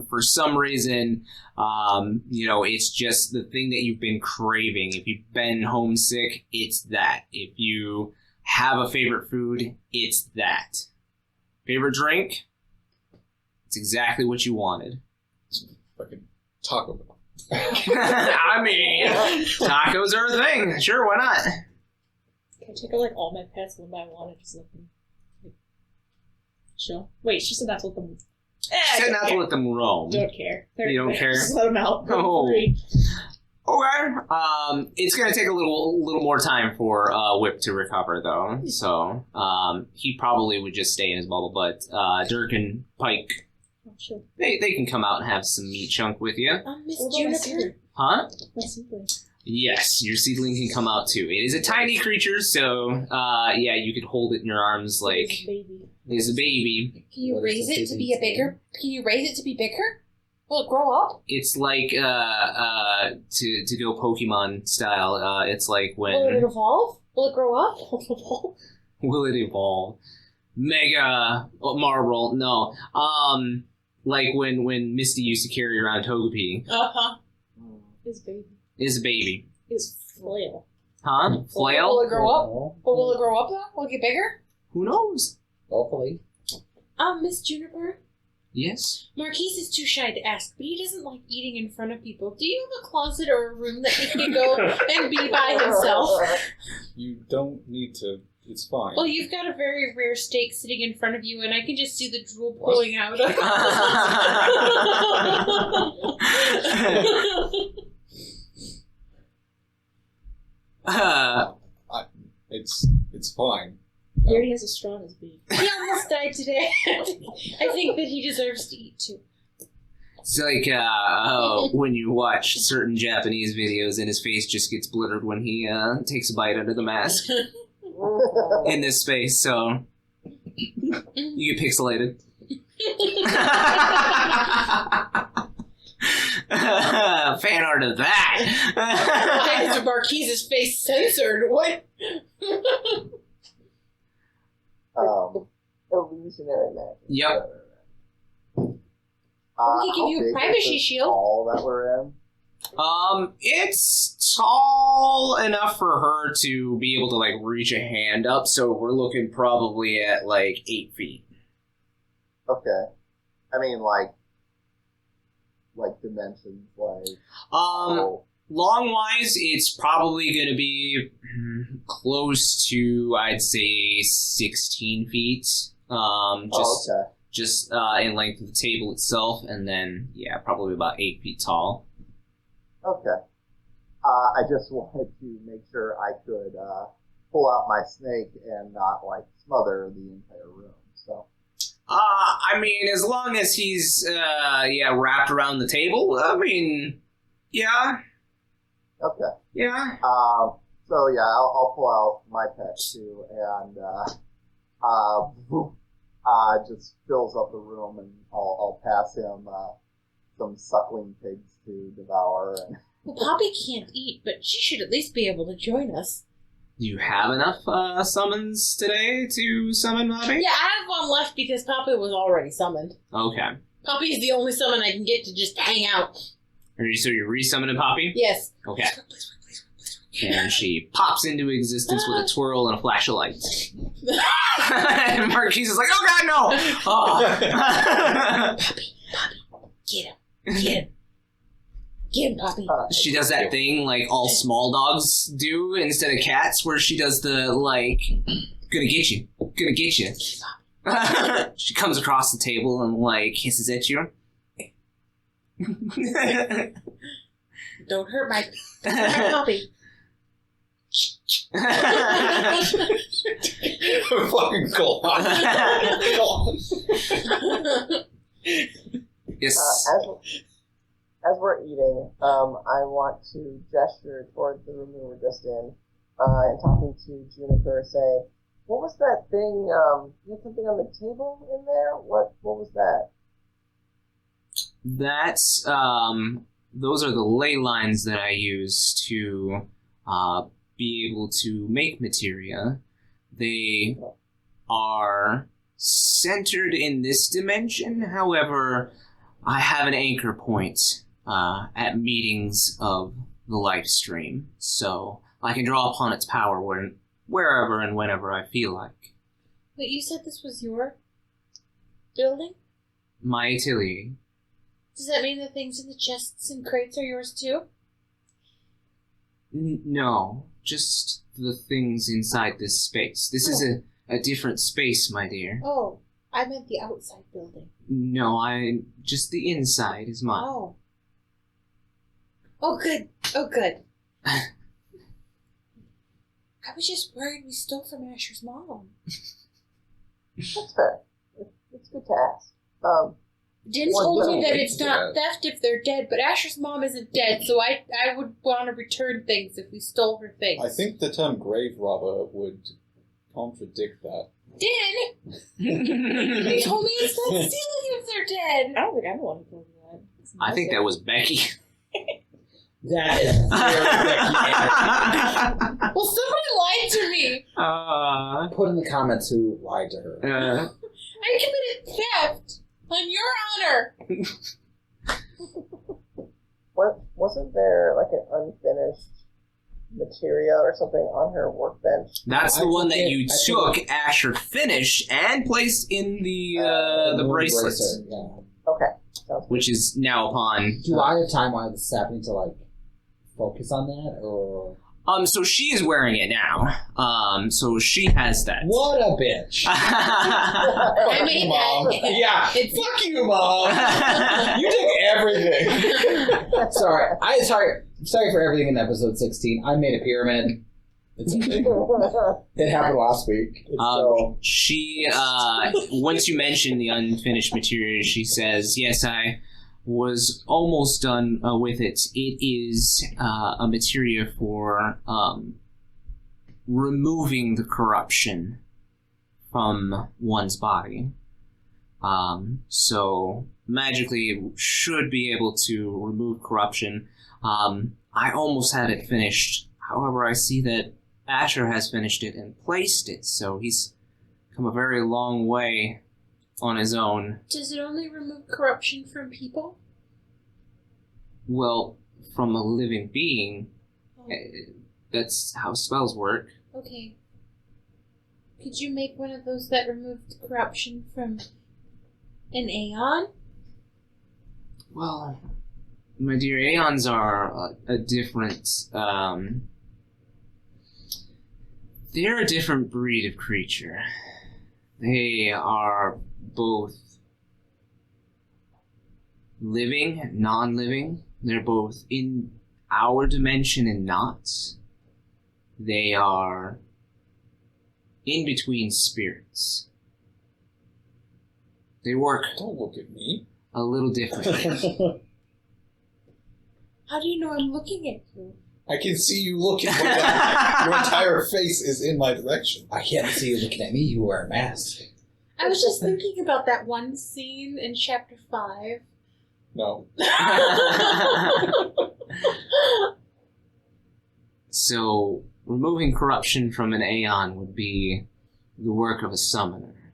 For some reason, it's just the thing that you've been craving. If you've been homesick, it's that. If you have a favorite food, it's that. Favorite drink? It's exactly what you wanted. Fucking Taco Bell. I mean, tacos are a thing. Sure, why not? Can I take like all my pets one by one and just let them chill? Wait, she said not to let them. She said not to let them roam. Don't care. You don't care? Just let them out. Oh. Okay. It's gonna take a little more time for Whip to recover, though. So he probably would just stay in his bubble. But Dirk and Pike, Oh, sure. they can come out and have some meat chunk with you. Miss What about my Juniper. seedling? Huh? My seedling. Yes, your seedling can come out too. It is a tiny creature, so yeah, you could hold it in your arms like It's a baby. it's a baby. Can you What is raise the it to baby be a saying? bigger? Can you raise it to be bigger? Will it grow up? It's like to go Pokemon style. It's like Will it when evolve? Will it grow up? will it evolve? Mega Marble? No. Like when Misty used to carry around Togepi. Uh-huh. His baby. Is a baby. His flail. Huh? Will Flail? it grow up? But will it grow up though? Will it get bigger? Who knows? Hopefully. Miss Juniper, Yes. Marquies is too shy to ask, but he doesn't like eating in front of people. Do you have a closet or a room that he can go and be by himself? You don't need to. It's fine. Well, you've got a very rare steak sitting in front of you, and I can just see the drool pulling out of It's fine. He already has a straw in his beak. He almost died today. I think that he deserves to eat too. It's like when you watch certain Japanese videos and his face just gets blurred when he takes a bite under the mask in this space, so you get pixelated. Fan art of that. Why is Marquise's face censored? What? Illusionary magic. Yep. We could give you a privacy shield. All that we're in. It's tall enough for her to be able to like reach a hand up, so we're looking probably at like 8 feet. Okay. I mean, like dimensions, like. Long wise, it's probably going to be close to, I'd say, 16 feet. Okay. Just in length of the table itself, and then yeah, probably about 8 feet tall. Okay. I just wanted to make sure I could pull out my snake and not like smother the entire room. So. I mean, as long as he's wrapped around the table, I mean, yeah. Okay. Yeah. So yeah, I'll pull out my pet too, and just fills up the room, and I'll pass him some suckling pigs to devour. And Well, Poppy can't eat, but she should at least be able to join us. Do you have enough summons today to summon Poppy? Yeah, I have one left because Poppy was already summoned. Okay. Poppy is the only summon I can get to just hang out. So you're re-summoning Poppy? Yes. Okay. And she pops into existence with a twirl and a flash of light. And Marquies is like, oh god, no! Oh. Poppy, get him. Get him. Get him, Poppy. She does that thing like all small dogs do instead of cats, where she does the, like, gonna get you. Gonna get you. She comes across the table and, like, hisses at you. Don't hurt my Poppy. Fucking cool. Yes. As we're eating, I want to gesture towards the room we were just in, and talking to Juniper, say, "What was that thing? You had something on the table in there. What was that?" That's, those are the ley lines that I use to, be able to make materia. They are centered in this dimension, however, I have an anchor point, at meetings of the life stream, so I can draw upon its power wherever and whenever I feel like. Wait, you said this was your building? My atelier. Does that mean the things in the chests and crates are yours too? No, just the things inside this space. This is a different space, my dear. Oh, I meant the outside building. No, just the inside is mine. Oh. Oh, good. Oh, good. I was just worried we stole from Asher's mom. That's fair. It's good to ask. Din Well, told me no, that it's it's not theft if they're dead, but Asher's mom isn't dead, so I would want to return things if we stole her things. I think the term grave robber would contradict that. Din! He told me it's not stealing if they're dead! I don't think I'm the one who told you that. I think that was Becky. That is very Becky. Well, somebody lied to me! Put in the comments who lied to her. I committed theft! On your honor! Wasn't there like an unfinished materia or something on her workbench? That's the one that you took, Asher finished, and placed in the bracelets. Yeah. Okay. Sounds Which is now upon... Do I have time while this is happening to like focus on that, or? So she is wearing it now. So she has that. What a bitch! I made that. Yeah, It's- fuck you, mom. You took everything. Sorry for everything in episode 16. I made a pyramid. It's okay. It happened last week. So She, once you mention the unfinished material, she says, yes, I was almost done with it. It is a materia for removing the corruption from one's body. So magically it should be able to remove corruption. I almost had it finished. However, I see that Asher has finished it and placed it, so he's come a very long way on his own. Does it only remove corruption from people? Well, from a living being, Oh, that's how spells work. okay. Could you make one of those that removed corruption from an Aeon? Well, my dear, Aeons are a different, they're a different breed of creature. They are both living and non-living. They're both in our dimension and not. They are in between spirits. They work Don't look at me. a little differently. How do you know I'm looking at you? I can see you looking. Your entire face is in my direction. I can't see you looking at me. You wear a mask. I was just thinking about that one scene in chapter 5. No. So, removing corruption from an Aeon would be the work of a summoner.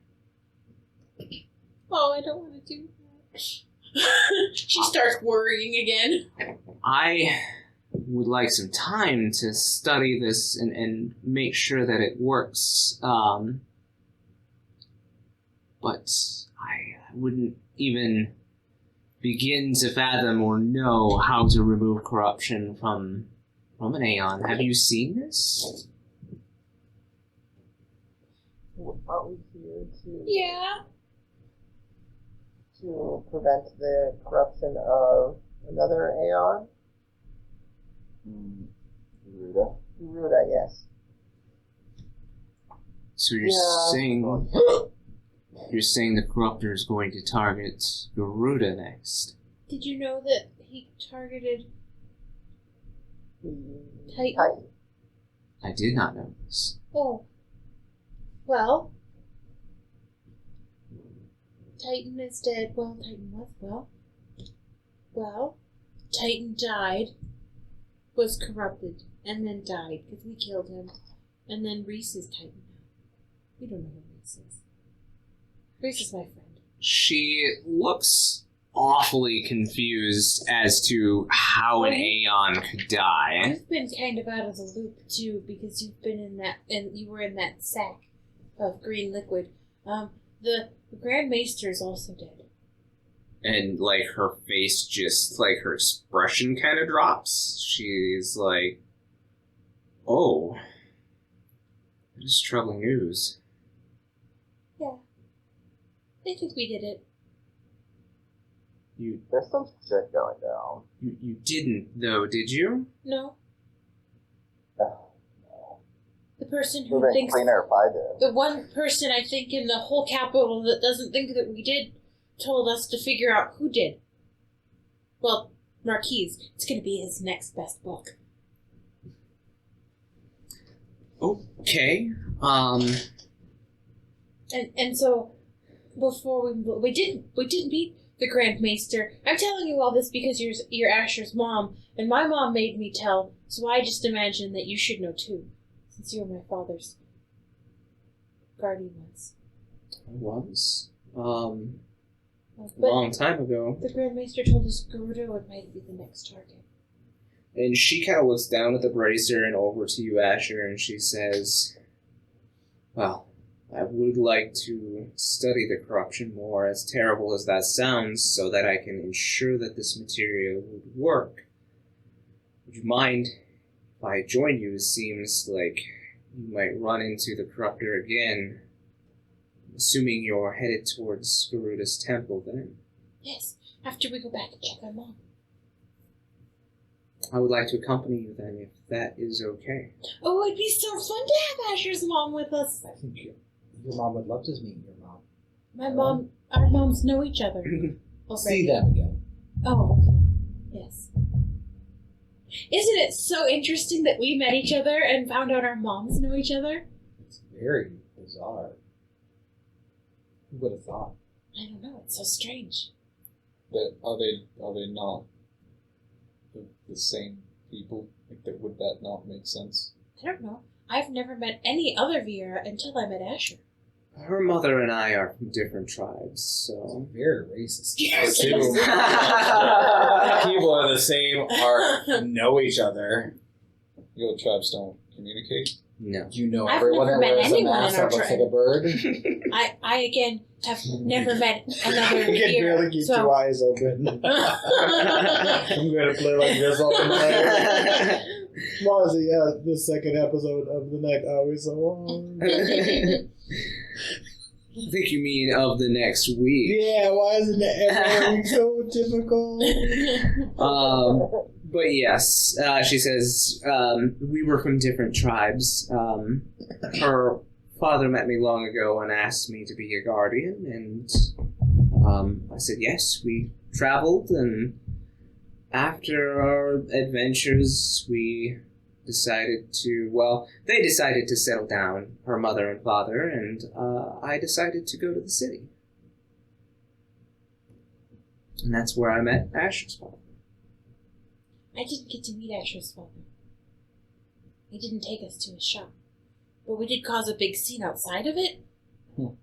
Oh, I don't want to do that. She starts worrying again. I would like some time to study this and make sure that it works. But I wouldn't even begin to fathom or know how to remove corruption from an Aeon. Have you seen this? Aren't we here Yeah. to prevent the corruption of another Aeon? Ruda, yes. So you're saying the corruptor is going to target Garuda next? Did you know that he targeted Titan? Titan. I did not know this. Oh. Well. Titan is dead. Well, Titan was. Well. Titan died. Was corrupted. And then died. Because we killed him. And then Reese is Titan now. We don't know who Reese is. Reese is my friend. She looks awfully confused as to how an Aeon could die. You've been kind of out of the loop too, because you've been in that, and you were in that sack of green liquid. The Grand Maester is also dead. And, like, her face just, like, her expression kind of drops. She's like, oh, that is troubling news. Yeah. I think we did it. There's some shit going down. You didn't, though, did you? No. The person It who would have been thinks... cleaner if I did. The one person I think in the whole capital that doesn't think that we did told us to figure out who did. Well, Marquies. It's going to be his next best book. Okay. And so before we didn't beat the Grand Maester. I'm telling you all this because you're Asher's mom, and my mom made me tell. So I just imagine that you should know too, since you were my father's guardian once. I was. But Long time ago. the Grand Maester told us Gerudo might be the next target. And she kind of looks down at the bracer and over to you, Asher, and she says, well, I would like to study the corruption more, as terrible as that sounds, so that I can ensure that this material would work. Would you mind if I join you? It seems like you might run into the corruptor again. Assuming you're headed towards Garuda's temple, then. Yes, after we go back and check on Mom. I would like to accompany you then, if that is okay. Oh, it'd be so fun to have Asher's mom with us. I think your mom would love to meet your mom. Our moms know each other. See them again. Oh, okay. Yes. Isn't it so interesting that we met each other and found out our moms know each other? It's very bizarre. Who would have thought? I don't know. It's so strange. But are they not the same people? Like, would that not make sense? I don't know. I've never met any other Viera until I met Asher. Her mother and I are from different tribes, so... Very racist. Yes. People are the same or know each other. Your tribes don't communicate? No. You know I've everyone never that met wears a anyone mask in our that looks tribe. like a bird. I again have never met another You can Viera. barely keep So your eyes open. I'm going to play like this all the night. Why is the second episode of the night always so long? I think you mean of the next week. Yeah, why isn't it every week so difficult? But yes, she says, we were from different tribes. Her father met me long ago and asked me to be a guardian, and I said yes. We traveled, and after our adventures, we decided to, they decided to settle down, her mother and father, and I decided to go to the city. And that's where I met Asher's father. I didn't get to meet Asher's father. He didn't take us to his shop. But we did cause a big scene outside of it. Well,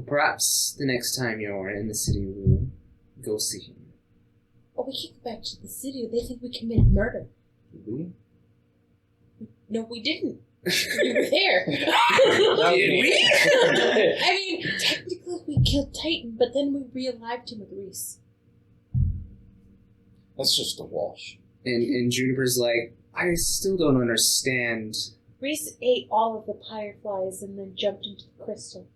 perhaps the next time you're in the city, we'll go see him. Oh, we can't go back to the city. They think we committed murder. Did we? No, we didn't. We were there. Did we? I mean, technically we killed Titan, but then we re-alived him with Reese. That's just a wash. And Juniper's like, I still don't understand. Reese ate all of the fireflies and then jumped into the crystal.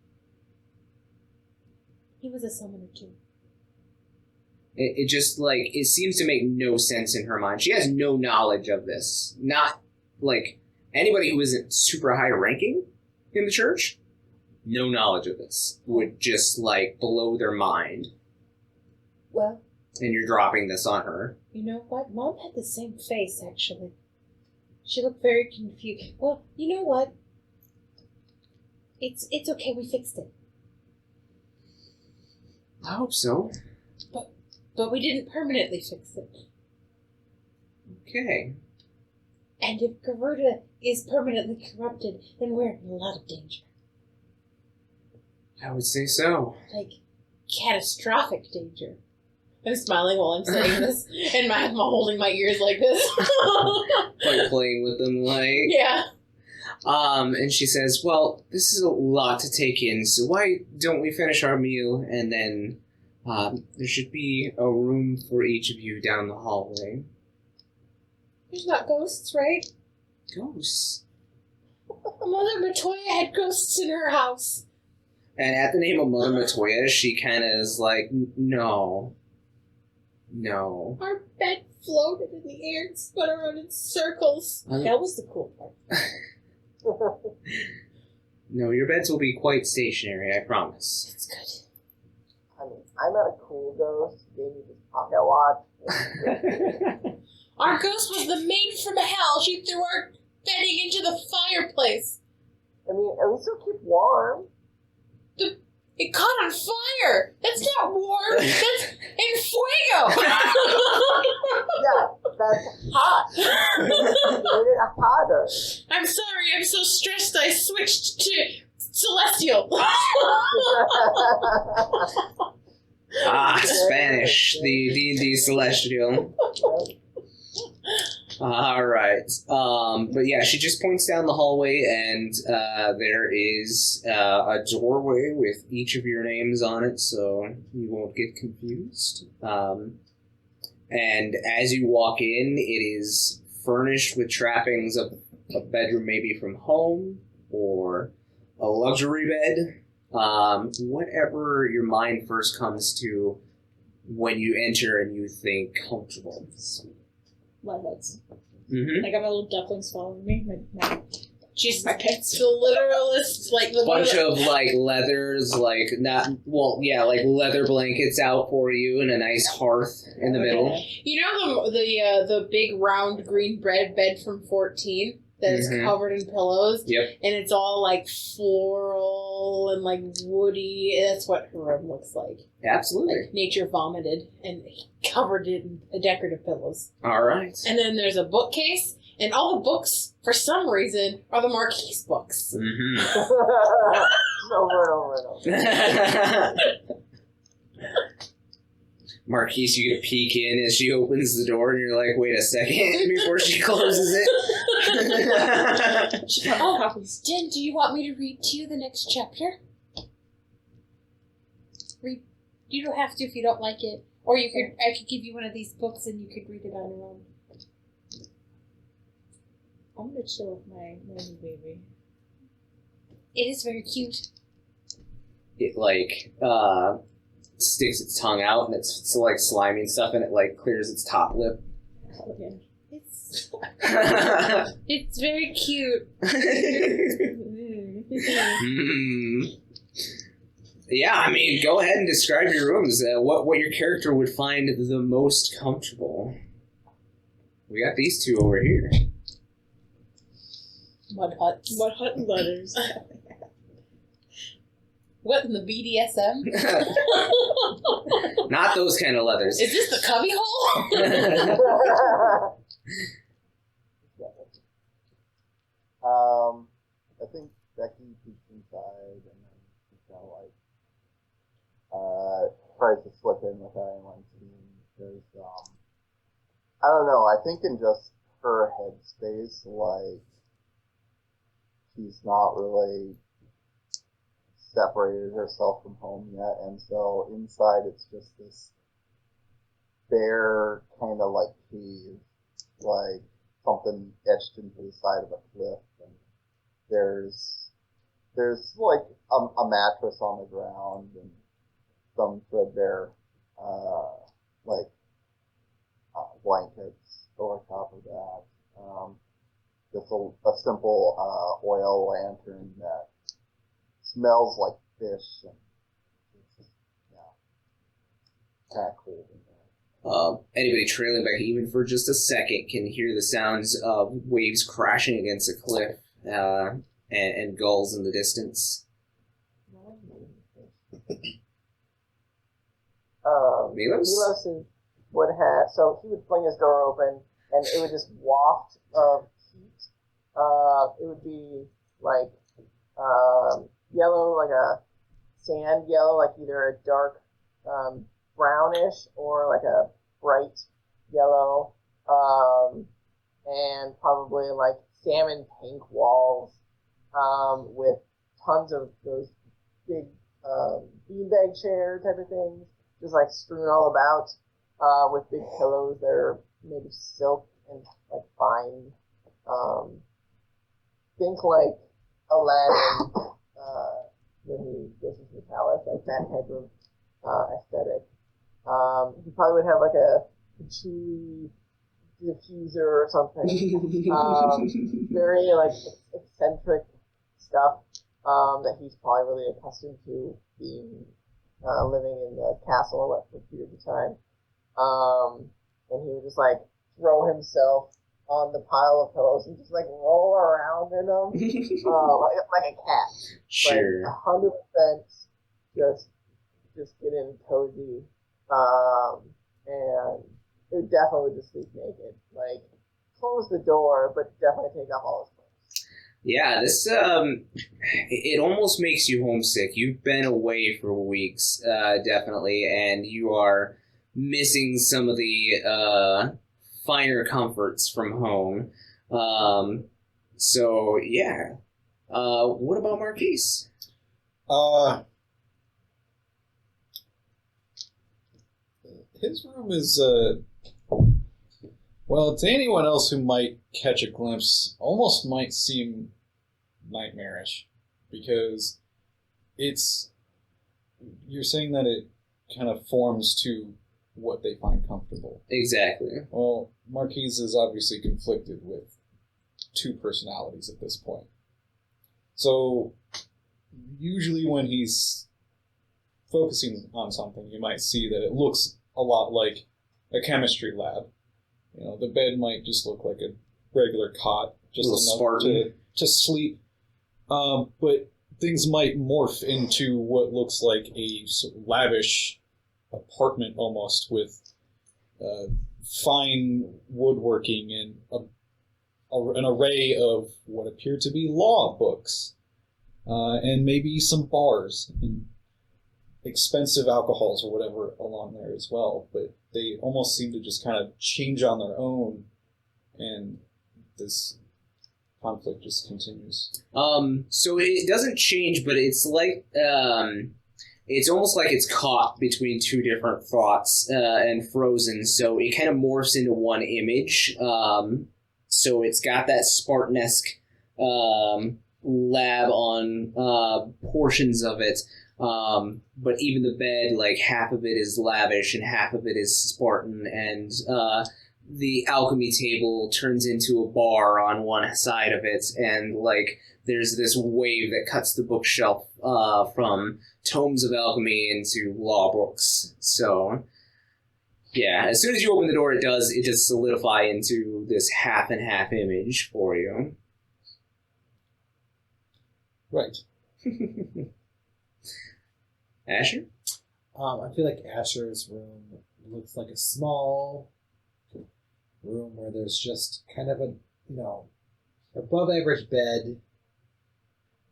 He was a summoner too. It just, like, it seems to make no sense in her mind. She has no knowledge of this. Not, like, anybody who isn't super high ranking in the church, no knowledge of this. Would just, like, blow their mind. Well, And you're dropping this on her. you know what? Mom had the same face, actually. She looked very confused. Well, you know what? It's okay, we fixed it. I hope so. But we didn't permanently fix it. Okay. And if Garuda is permanently corrupted, then we're in a lot of danger. I would say so. Like, catastrophic danger. I'm smiling while I'm saying this, and I'm holding my ears like this. Like playing with them, like... Yeah. And she says, well, this is a lot to take in, so why don't we finish our meal and then There should be a room for each of you down the hallway. There's not ghosts, right? Ghosts? Mother Matoya had ghosts in her house. And at the name of Mother Matoya, she kind of is like, no. No. Our bed floated in the air and spun around in circles. That was the cool part. No, your beds will be quite stationary, I promise. That's good. I mean, I met a cool ghost. Gave me this pocket watch. Our ghost was the maid from hell. She threw our bedding into the fireplace. I mean, at least it'll keep warm. It caught on fire. That's not warm. That's in fuego. Yeah, that's hot. You made it hotter. I'm sorry. I'm so stressed. I switched to celestial. Spanish. The D&D Celestial. Alright. But yeah, she just points down the hallway and there is a doorway with each of your names on it, so you won't get confused. And as you walk in, it is furnished with trappings of a bedroom maybe from home or a luxury bed. Whatever your mind first comes to when you enter and you think comfortable. Leatherheads. Mm-hmm. I got my little ducklings following me. My Just my pets. the literalist, like the Bunch of like leathers, like like leather blankets out for you and a nice hearth in the middle. You know the big round green bread bed from 14 that is Mhm. covered in pillows. Yep. And it's all like floral and like woody. That's what her room looks like. Absolutely. Like nature vomited and covered it in decorative pillows. All right. And then there's a bookcase, and all the books, for some reason, are the Marquies books. Mm-hmm. Over and over and over. Marquies, you get a peek in as she opens the door, and you're like, wait a second, before she closes it. She goes, oh, Jen, do you want me to read to you the next chapter? Read. You don't have to if you don't like it. Or I could give you one of these books and you could read it on your own. I'm gonna chill with my new baby. It is very cute. It sticks its tongue out, and it's so like slimy and stuff, and it like clears its top lip. Okay. It's very cute. Yeah, I mean, go ahead and describe your rooms. What your character would find the most comfortable. We got these two over here. Mud huts. Mud hut and letters. What in the BDSM? Not those kind of leathers. Is this the cubby hole? I think Becky peeks inside and then she kind of tries to slip in without anyone seeing because I don't know. I think in just her headspace, like she's not really separated herself from home yet, and so inside it's just this bare kind of like cave, like something etched into the side of a cliff, and there's like a mattress on the ground and some threadbare blankets over top of that. Just a simple oil lantern that smells like fish, and it's just, kind of cold in there. Anybody trailing back even for just a second can hear the sounds of waves crashing against a cliff and gulls in the distance. Milos? So he would fling his door open, and it would just waft of heat. It would be like yellow, like a sand yellow, like either a dark brownish or like a bright yellow, and probably like salmon pink walls with tons of those big beanbag chair type of things, just like strewn all about, with big pillows that are made of silk and like fine. Think like Aladdin when he goes into the palace, like that type of aesthetic. He probably would have like a patchouli diffuser or something. Very like eccentric stuff that he's probably really accustomed to being living in the castle for a period of time. And he would just like throw himself on the pile of pillows and just like roll around in them like a cat. Sure. Like 100% just get in cozy. And it would definitely just sleep naked. Like, close the door, but definitely take off all his clothes. Yeah, this it almost makes you homesick. You've been away for weeks, definitely, and you are missing some of the finer comforts from home. So yeah. What about Marquies? His room is well, to anyone else who might catch a glimpse, almost might seem nightmarish, because you're saying that it kind of forms to what they find comfortable. Exactly. Well, Marquies is obviously conflicted with two personalities at this point. So, usually when he's focusing on something, you might see that it looks a lot like a chemistry lab. You know, the bed might just look like a regular cot, just enough to sleep. But things might morph into what looks like a sort of lavish apartment almost, with fine woodworking and an array of what appear to be law books, and maybe some bars and expensive alcohols or whatever along there as well. But they almost seem to just kind of change on their own, and this conflict just continues. So it doesn't change, but it's like it's almost like it's caught between two different thoughts and frozen. So it kind of morphs into one image. So it's got that Spartan-esque lab on portions of it. But even the bed, like half of it is lavish and half of it is Spartan, and the alchemy table turns into a bar on one side of it, and like there's this wave that cuts the bookshelf from tomes of alchemy into law books. So yeah, as soon as you open the door, it does solidify into this half and half image for you. Right. Asher? I feel like Asher's room looks like a small room where there's just kind of a, above average bed.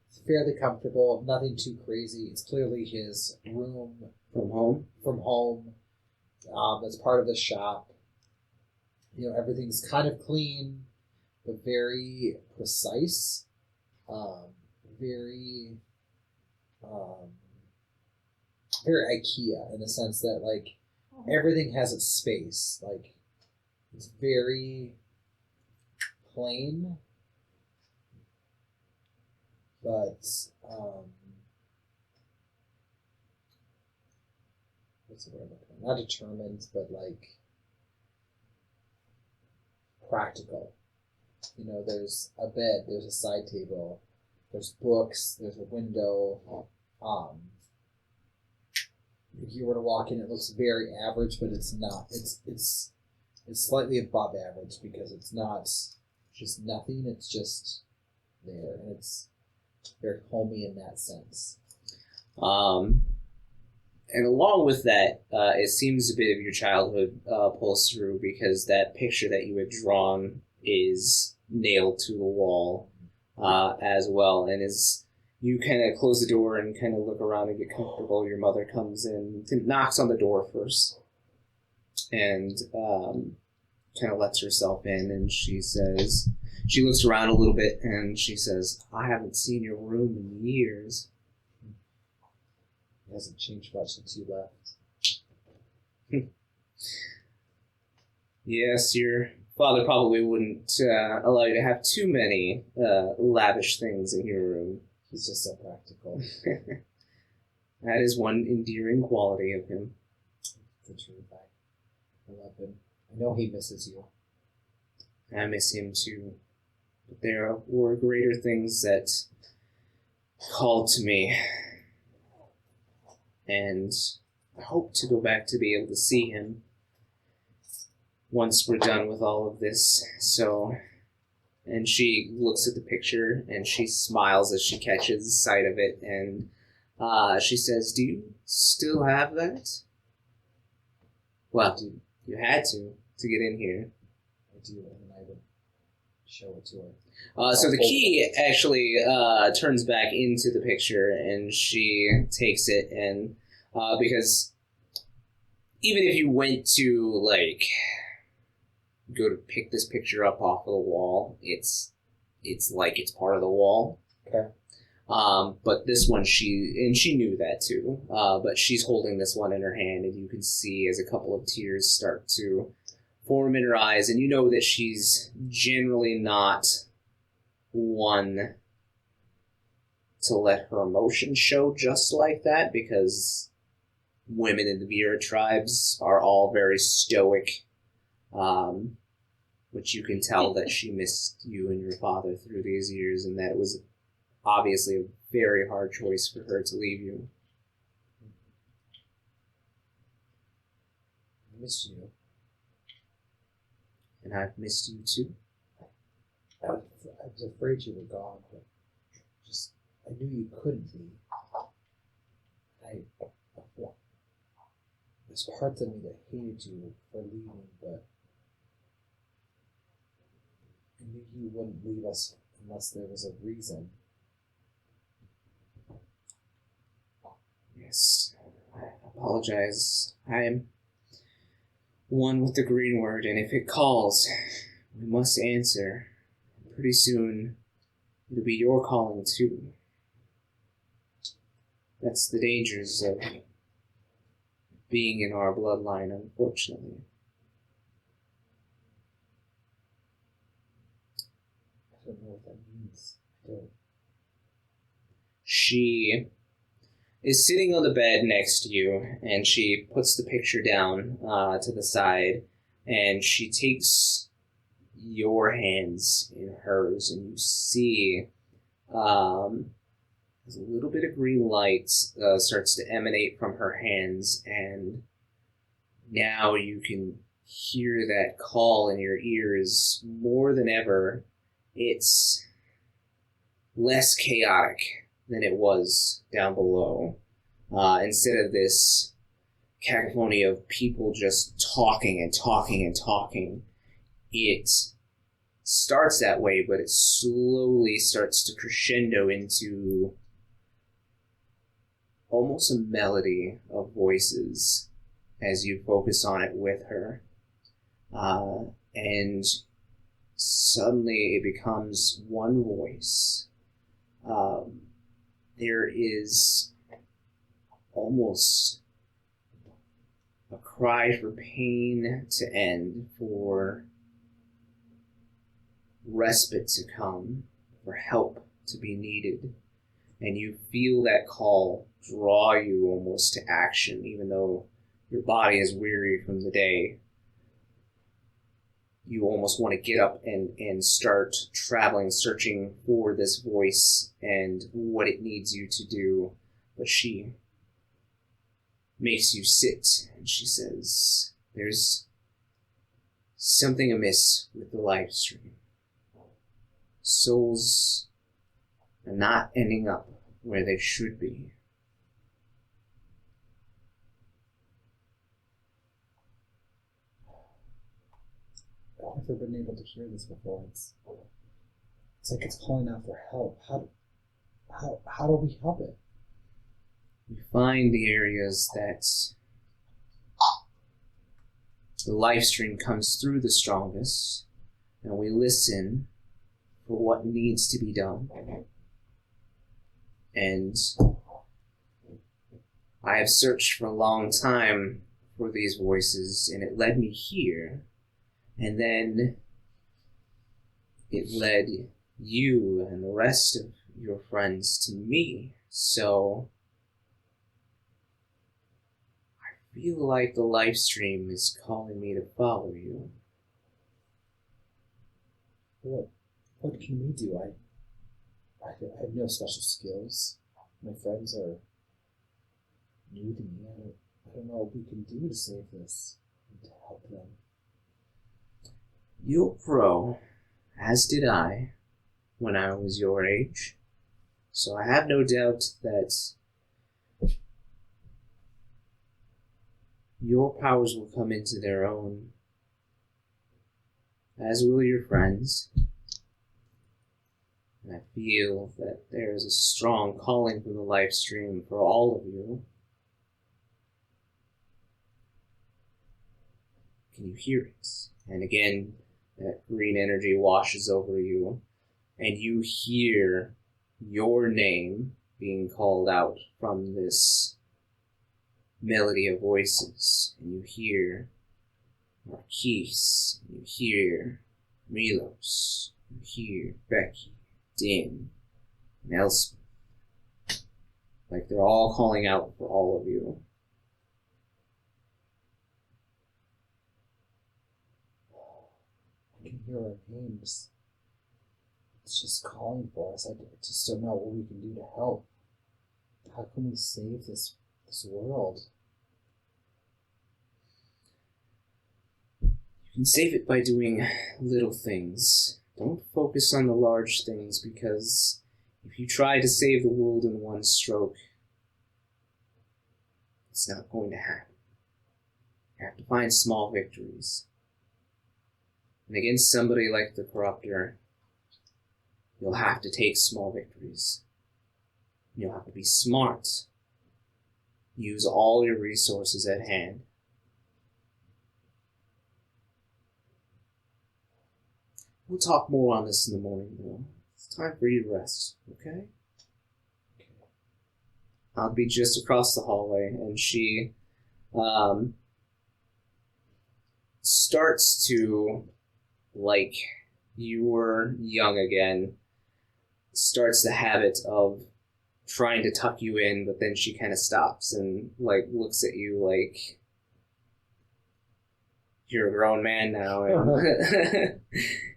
It's fairly comfortable, nothing too crazy. It's clearly his room From home? As part of the shop. Everything's kind of clean, but very precise. Very IKEA in the sense that, like, everything has its space. Like, it's very plain, but what's the word I'm looking for? Not determined, but like practical. There's a bed, there's a side table, there's books, there's a window. If you were to walk in, it looks very average, but it's not. It's slightly above average, because it's not just nothing. It's just there, and it's very homey in that sense. And along with that, it seems a bit of your childhood pulls through, because that picture that you had drawn is nailed to the wall as well. And as you kind of close the door and kind of look around and get comfortable, your mother comes in and knocks on the door first, and kind of lets herself in, and she looks around a little bit, and she says, "I haven't seen your room in years." It hasn't changed much since you left. Yes, your father probably wouldn't allow you to have too many lavish things in your room. He's just so practical. That is one endearing quality of him. The truth. I love him. I know he misses you. I miss him too. But there were greater things that called to me. And I hope to go back to be able to see him once we're done with all of this. So, and she looks at the picture and she smiles as she catches sight of it, and she says, "Do you still have that?" Well, you had to get in here. I do, and I would show it to her. So the key actually turns back into the picture, and she takes it, and because even if you went to, like, go to pick this picture up off of the wall, it's like it's part of the wall. Okay. But this one, she knew that too, but she's holding this one in her hand, and you can see as a couple of tears start to form in her eyes, and you know that she's generally not one to let her emotions show just like that, because women in the Vera tribes are all very stoic, which you can tell that she missed you and your father through these years, and that it was obviously a very hard choice for her to leave you. I missed you. And I've missed you too. I was afraid you were gone, but I knew you couldn't be. There's parts of me that hated you for leaving, but I knew you wouldn't leave us unless there was a reason. Yes, I apologize. I am one with the green word, and if it calls, we must answer. Pretty soon, it'll be your calling too. That's the dangers of being in our bloodline, unfortunately. I don't know what that means. I don't. She is sitting on the bed next to you, and she puts the picture down to the side, and she takes your hands in hers, and you see there's a little bit of green light starts to emanate from her hands, and now you can hear that call in your ears more than ever. It's less chaotic than it was down below. Instead of this cacophony of people just talking and talking and talking, it starts that way, but it slowly starts to crescendo into almost a melody of voices as you focus on it with her. And suddenly it becomes one voice. There is almost a cry for pain to end, for respite to come, for help to be needed. And you feel that call draw you almost to action, even though your body is weary from the day. You almost want to get up and start traveling, searching for this voice and what it needs you to do. But she makes you sit, and she says, "There's something amiss with the live stream. Souls are not ending up where they should be." I've never been able to hear this before. It's like it's calling out for help. How do we help it? We find the areas that the live stream comes through the strongest, and we listen for what needs to be done. And I have searched for a long time for these voices, and it led me here. And then it led you and the rest of your friends to me. So I feel like the live stream is calling me to follow you. What can we do? I have no special skills. My friends are new to me. I don't know what we can do to save this and to help them. You'll grow, as did I, when I was your age. So I have no doubt that your powers will come into their own, as will your friends. And I feel that there is a strong calling from the live stream for all of you. Can you hear it? And again, that green energy washes over you, and you hear your name being called out from this melody of voices. And you hear Marquies, you hear Milos, you hear Becky, Din, and Elspeth. Like they're all calling out for all of you. I can hear our names. It's just calling for us. I just don't know what we can do to help. How can we save this world? You can save it by doing little things. Don't focus on the large things, because if you try to save the world in one stroke, it's not going to happen. You have to find small victories. And against somebody like the Corruptor, you'll have to take small victories. You'll have to be smart. Use all your resources at hand. We'll talk more on this in the morning, though. It's time for you to rest, okay? I'll be just across the hallway, and she starts to, like you were young again, starts the habit of trying to tuck you in, but then she kind of stops and like looks at you like you're a grown man now, and,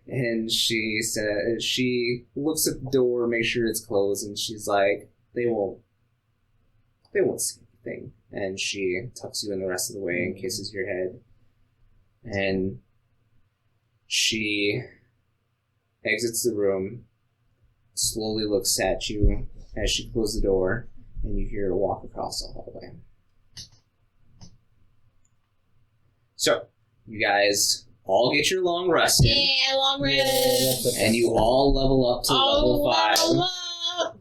and she says, she looks at the door, makes sure it's closed, and she's like, they won't see anything. And she tucks you in the rest of the way and kisses your head, and she exits the room, slowly looks at you as she closes the door, and you hear her walk across the hallway. So, you guys all get your long rest in. Yeah, long rest. And you all level up to level 5. Level up.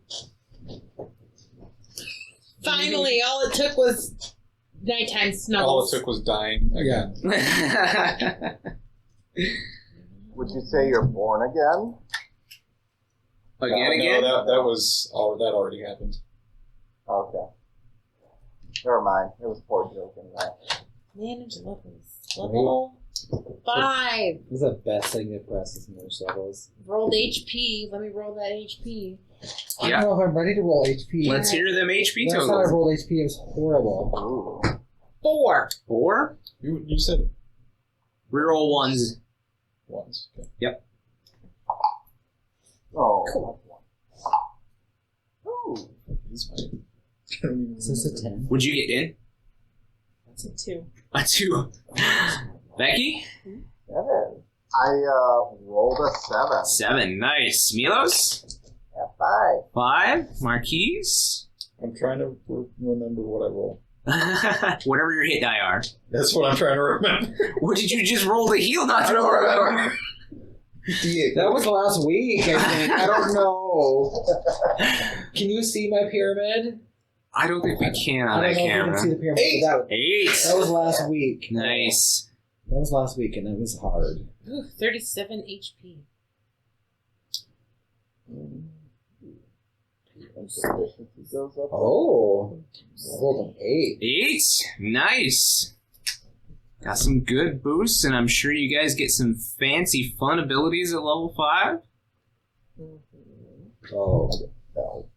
Finally, all it took was nighttime All snuggles. it took was dying again. Would you say you're born again? Again? No, that was that already happened. Okay. Never mind. It was a poor joke anyway. Manage levels. Level 5. This is the best thing to press is most levels. Rolled HP. Let me roll that HP. I don't know if I'm ready to roll HP. Let's hear them HP Last time I totals. rolled HP, it was horrible. Ooh. 4. 4? You said Reroll ones. once. Okay. Yep. Oh. Cool. Ooh. It's fine. I don't even Is this a remember. 10? Would you get in? That's a 2. A 2. Becky? 7. I rolled a 7. 7. Nice. Milos? Yeah, 5. 5. Marquies? I'm trying to remember what I rolled. Whatever your hit die are. That's what I'm trying to remember. What did you just roll the heal not to remember? That was last week, I think. I don't know. Can you see my pyramid? I don't think we can on I that don't know if you can see camera. the pyramid. That 8. was last week. Nice. That was last week, and it was hard. Ooh, 37 HP. Proficiency goes up. Oh. I rolled an 8. 8. Nice. Got some good boosts, and I'm sure you guys get some fancy fun abilities at level 5. Oh, no.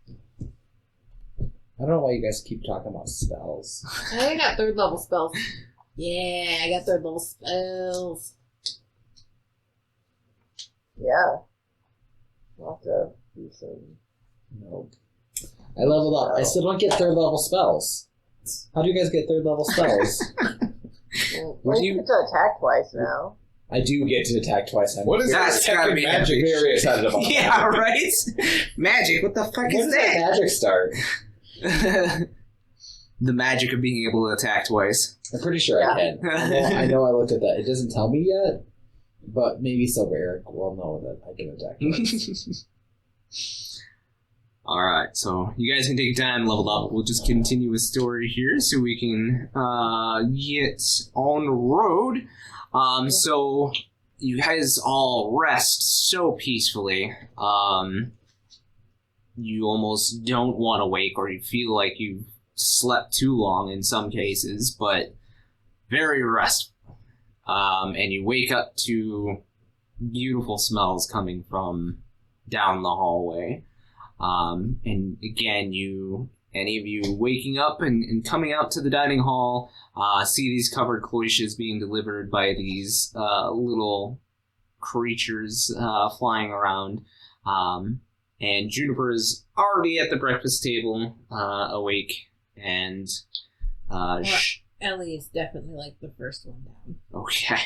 I don't know why you guys keep talking about spells. I got 3rd level spells. Yeah, I got 3rd level spells. Yeah. We'll have to do some. No. I leveled up. I still don't get 3rd level spells. How do you guys get 3rd level spells? Well, you get to attack twice now. I do get to attack twice. What is That's that? gotta be Magic. epic. Very excited about that. Yeah, right? Magic, what the fuck When is does that that? magic start? The magic of being able to attack twice. I'm pretty sure I can. I know I looked at that. It doesn't tell me yet, but maybe Silver Eric will know that I can attack twice. Alright, so you guys can take your time and level up. We'll just continue with story here so we can get on the road. So you guys all rest so peacefully. You almost don't want to wake, or you feel like you've slept too long in some cases, but very restful. And you wake up to beautiful smells coming from down the hallway. And again, any of you waking up and coming out to the dining hall, see these covered cloches being delivered by these little creatures flying around. And Juniper is already at the breakfast table, awake, and Ellie is definitely like the first one down. okay.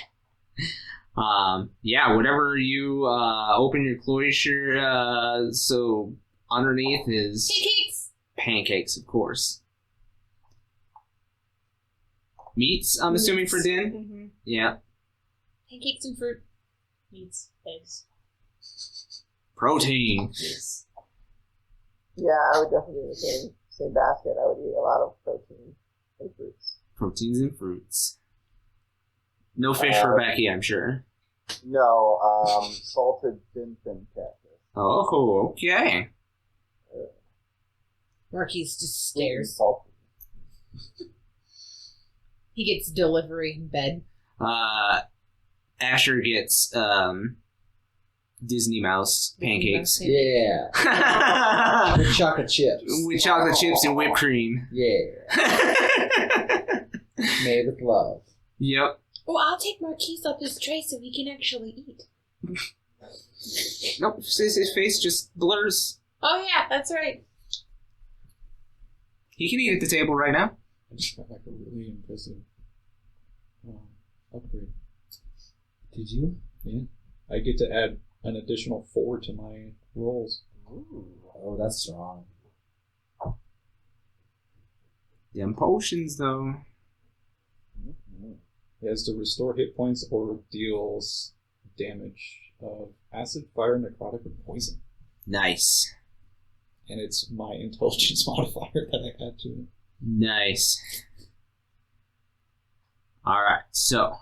Yeah, whenever you open your closure, so underneath is Pancakes! pancakes, of course. Meats, I'm assuming, for Din? Mm-hmm. Yeah. Pancakes and fruit. Meats, eggs. Protein. Yeah, I would definitely do the same basket. I would eat a lot of protein and fruits. Proteins and fruits. No fish for Becky, I'm sure. No, salted fin catfish. Oh, okay. Marquies just stares. Salted. He gets delivery in bed. Asher gets Disney Mouse pancakes. Yeah. With chocolate chips. With chocolate chips and whipped cream. Yeah. Made with love. Yep. Oh, I'll take Marquies up his tray so he can actually eat. Nope, his face just blurs. Oh yeah, that's right. He can eat at the table right now. I just got like a really impressive upgrade. Did you? Yeah. I get to add an additional 4 to my rolls. Ooh. Oh, that's strong. Them potions, though. It has to restore hit points or deals damage of acid, fire, necrotic, or poison. Nice. And it's my intelligence modifier that I add to it. Nice. Alright, so,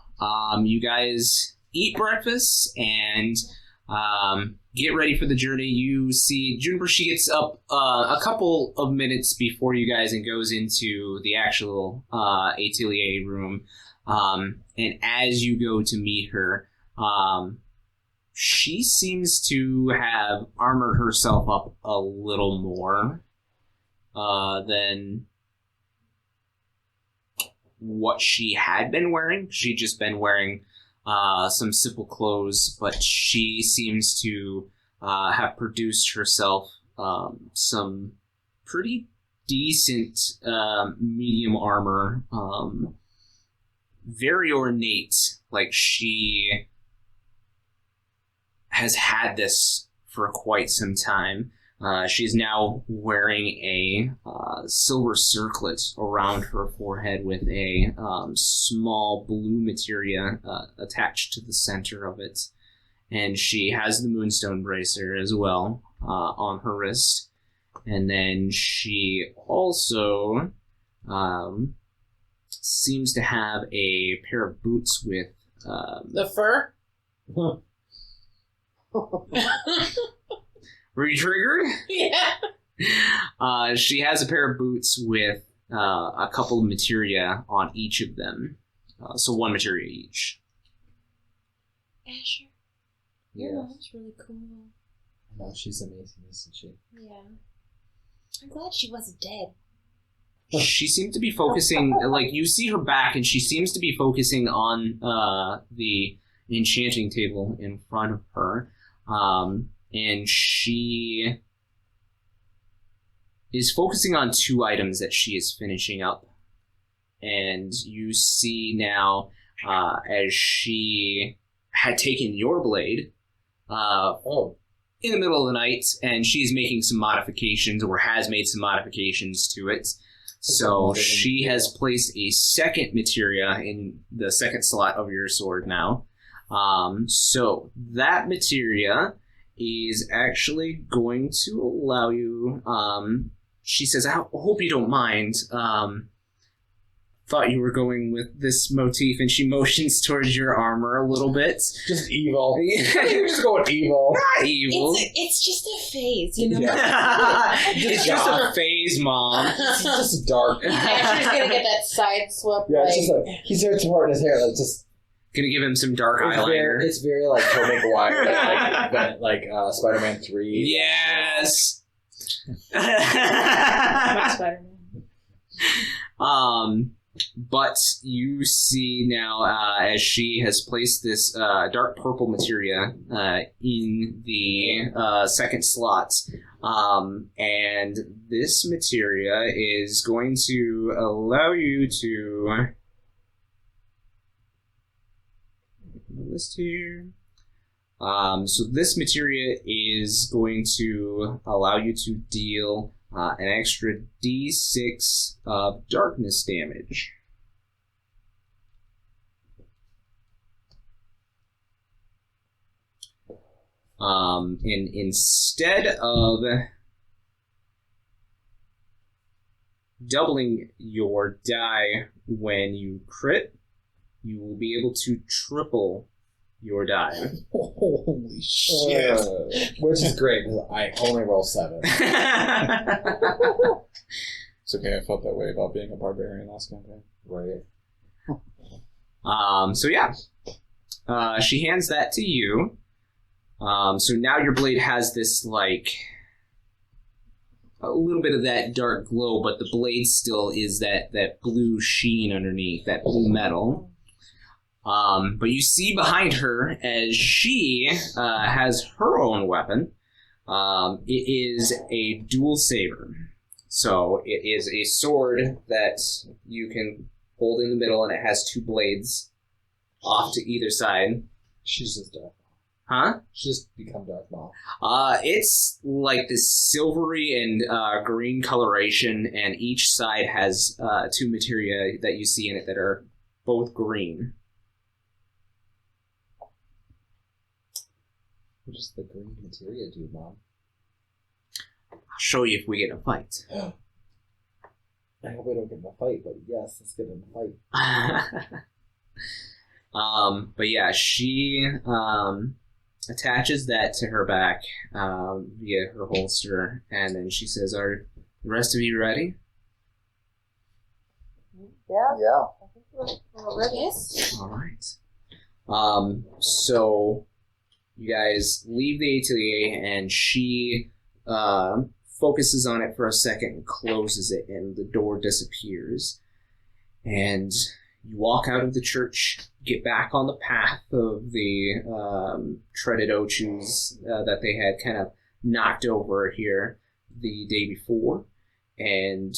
you guys eat breakfast and get ready for the journey. You see Juniper, she gets up a couple of minutes before you guys and goes into the actual atelier room. And as you go to meet her, she seems to have armored herself up a little more than what she had been wearing. She'd just been wearing some simple clothes, but she seems to have produced herself some pretty decent medium armor. Very ornate, like she has had this for quite some time. She's now wearing a silver circlet around her forehead with a small blue materia attached to the center of it. And she has the moonstone bracer as well on her wrist. And then she also seems to have a pair of boots with... The fur? Were you triggered? Yeah. She has a pair of boots with a couple of materia on each of them. So 1 materia each. Asher, your mom's really cool. No, she's amazing, isn't she? Yeah. I'm glad she wasn't dead. She seemed to be focusing, like, you see her back, and she seems to be focusing on the enchanting table in front of her. And she is focusing on 2 items that she is finishing up. And you see now, as she had taken your blade, in the middle of the night, and she's making some modifications, or has made some modifications to it. So she has placed a second materia in the second slot of your sword now. So that materia is actually going to allow you, she says, I hope you don't mind, thought you were going with this motif, and she motions towards your armor a little bit. Just evil. You're just going evil. Not evil. It's just a phase, you know? It's just a phase, Mom. It's just dark. Asher's gonna get that side swept. Yeah, it's just like, he starts parting his hair, like, just... Gonna give him some dark eyeliner. It's very like Tobey Maguire, like Spider-Man 3. Yes! Spider-Man. But you see now, as she has placed this dark purple materia in the second slot, and this materia is going to allow you to list here. So this materia is going to allow you to deal an extra d6 of darkness damage. And instead of doubling your die when you crit, you will be able to triple your die. Holy shit. Which is great, because I only roll 7. It's okay, I felt that way about being a barbarian last campaign. Right. So yeah. She hands that to you. So now your blade has this, like, a little bit of that dark glow, but the blade still is that blue sheen underneath, that blue metal. But you see behind her, as she has her own weapon, it is a dual saber. So it is a sword that you can hold in the middle, and it has 2 blades off to either side. She's just dark. Huh? She's just become dark now. It's like this silvery and green coloration, and each side has 2 materia that you see in it that are both green. What does the green materia do, Mom? I'll show you if we get in a fight. I hope we don't get in a fight, but yes, let's get in a fight. But yeah, she attaches that to her back via her holster, and then she says, "Are the rest of you ready?" Yeah. I think we're ready. Yes. All right. So you guys leave the atelier, and she focuses on it for a second and closes it, and the door disappears. And you walk out of the church, get back on the path of the treaded ochus that they had kind of knocked over here the day before, and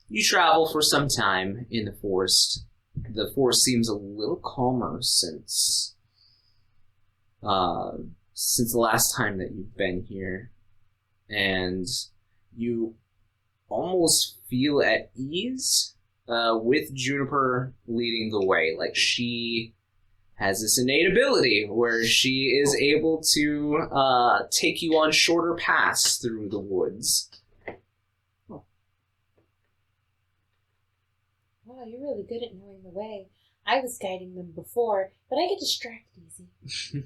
you travel for some time in the forest. The forest seems a little calmer since the last time that you've been here, and you almost feel at ease with Juniper leading the way. Like, she has this innate ability where she is able to take you on shorter paths through the woods. Wow, you're really good at knowing the way. I was guiding them before, but I get distracted easy.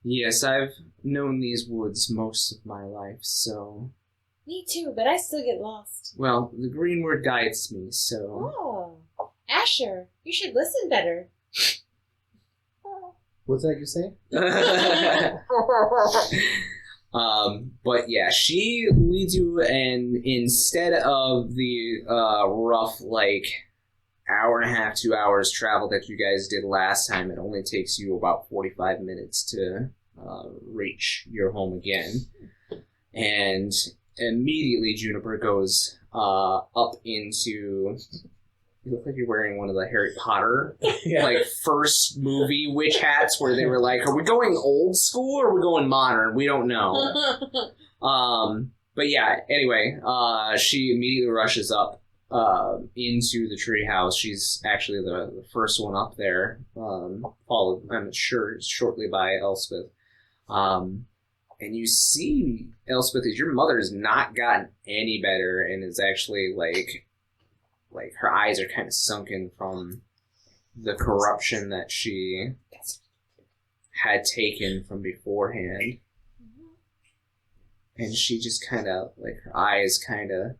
Yes, I've known these woods most of my life, so... Me too, but I still get lost. Well, the green word guides me, so... Oh, Asher, you should listen better. What's that you say? But yeah, she leads you, and instead of the rough, like, hour and a half, 2 hours travel that you guys did last time, it only takes you about 45 minutes to reach your home again. And immediately Juniper goes up into... You look like you're wearing one of the Harry Potter, like, first movie witch hats where they were like, are we going old school or are we going modern? We don't know. But yeah, anyway, she immediately rushes up into the treehouse. She's actually the first one up there, followed, I'm sure, shortly by Elspeth. And you see, Elspeth, is your mother has not gotten any better and is actually, like her eyes are kind of sunken from the corruption that she had taken from beforehand. And she just kind of, like, her eyes kind of,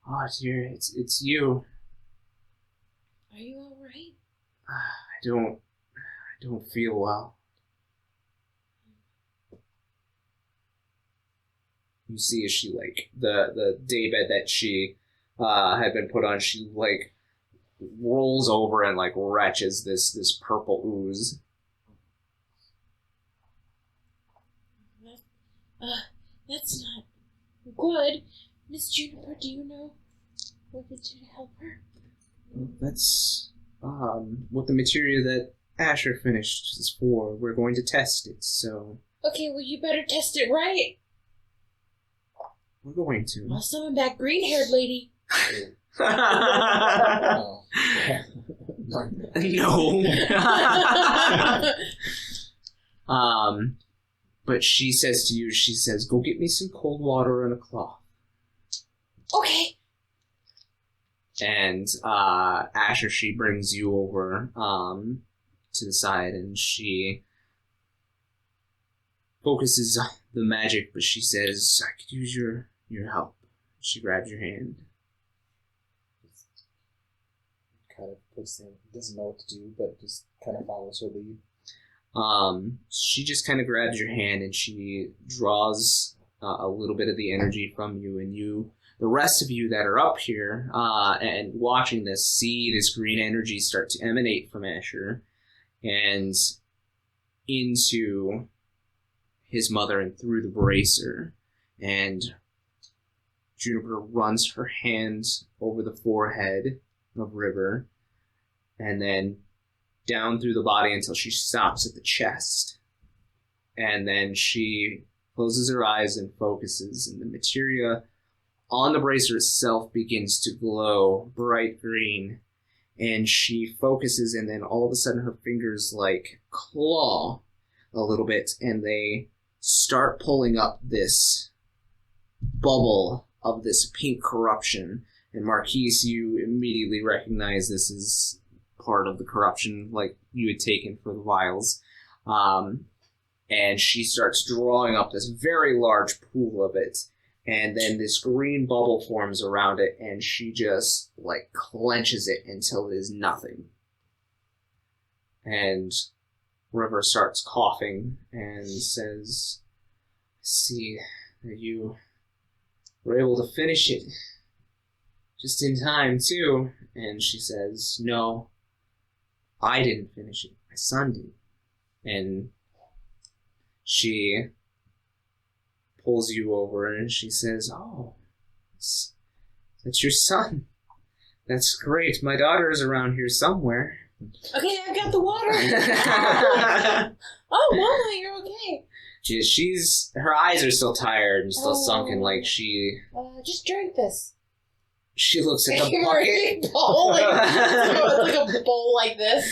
oh dear, it's you. Are you alright? I don't feel well. You see as she, like, the daybed that she had been put on, she, like, rolls over and, like, retches this purple ooze. That's not good. Miss Juniper, do you know what to do to help her? That's what the material that Asher finished is for. We're going to test it, so... Okay, well, you better test it right. We're going to. I'll summon back green-haired lady. No. No. But she says to you, she says, go get me some cold water and a cloth. Okay. And Asher, she brings you over to the side, and she focuses on the magic, but she says, I could use your help. She grabs your hand. Kind of puts in, doesn't know what to do, but just kind of follows her lead. She just kind of grabs your hand and she draws a little bit of the energy from you, and the rest of you that are up here and watching this, see this green energy start to emanate from Asher and into his mother and through the bracer. And Juniper runs her hands over the forehead of River, and then down through the body until she stops at the chest. And then she closes her eyes and focuses, and the materia on the bracer itself begins to glow bright green. And she focuses, and then all of a sudden her fingers, like, claw a little bit, and they start pulling up this bubble of this pink corruption. And Marquies, you immediately recognize this is part of the corruption, like you had taken for the vials. And she starts drawing up this very large pool of it. And then this green bubble forms around it, and she just, like, clenches it until it is nothing. And River starts coughing and says, I see that you were able to finish it. Just in time, too. And she says, no, I didn't finish it. My son did. And she pulls you over and she says, oh, that's your son. That's great. My daughter is around here somewhere. Okay, I've got the water. Oh, Mama, you're okay. Her eyes are still tired and still sunken, like she... Just drink this. She looks at the Give her a bucket. big bowl, like a bowl like this.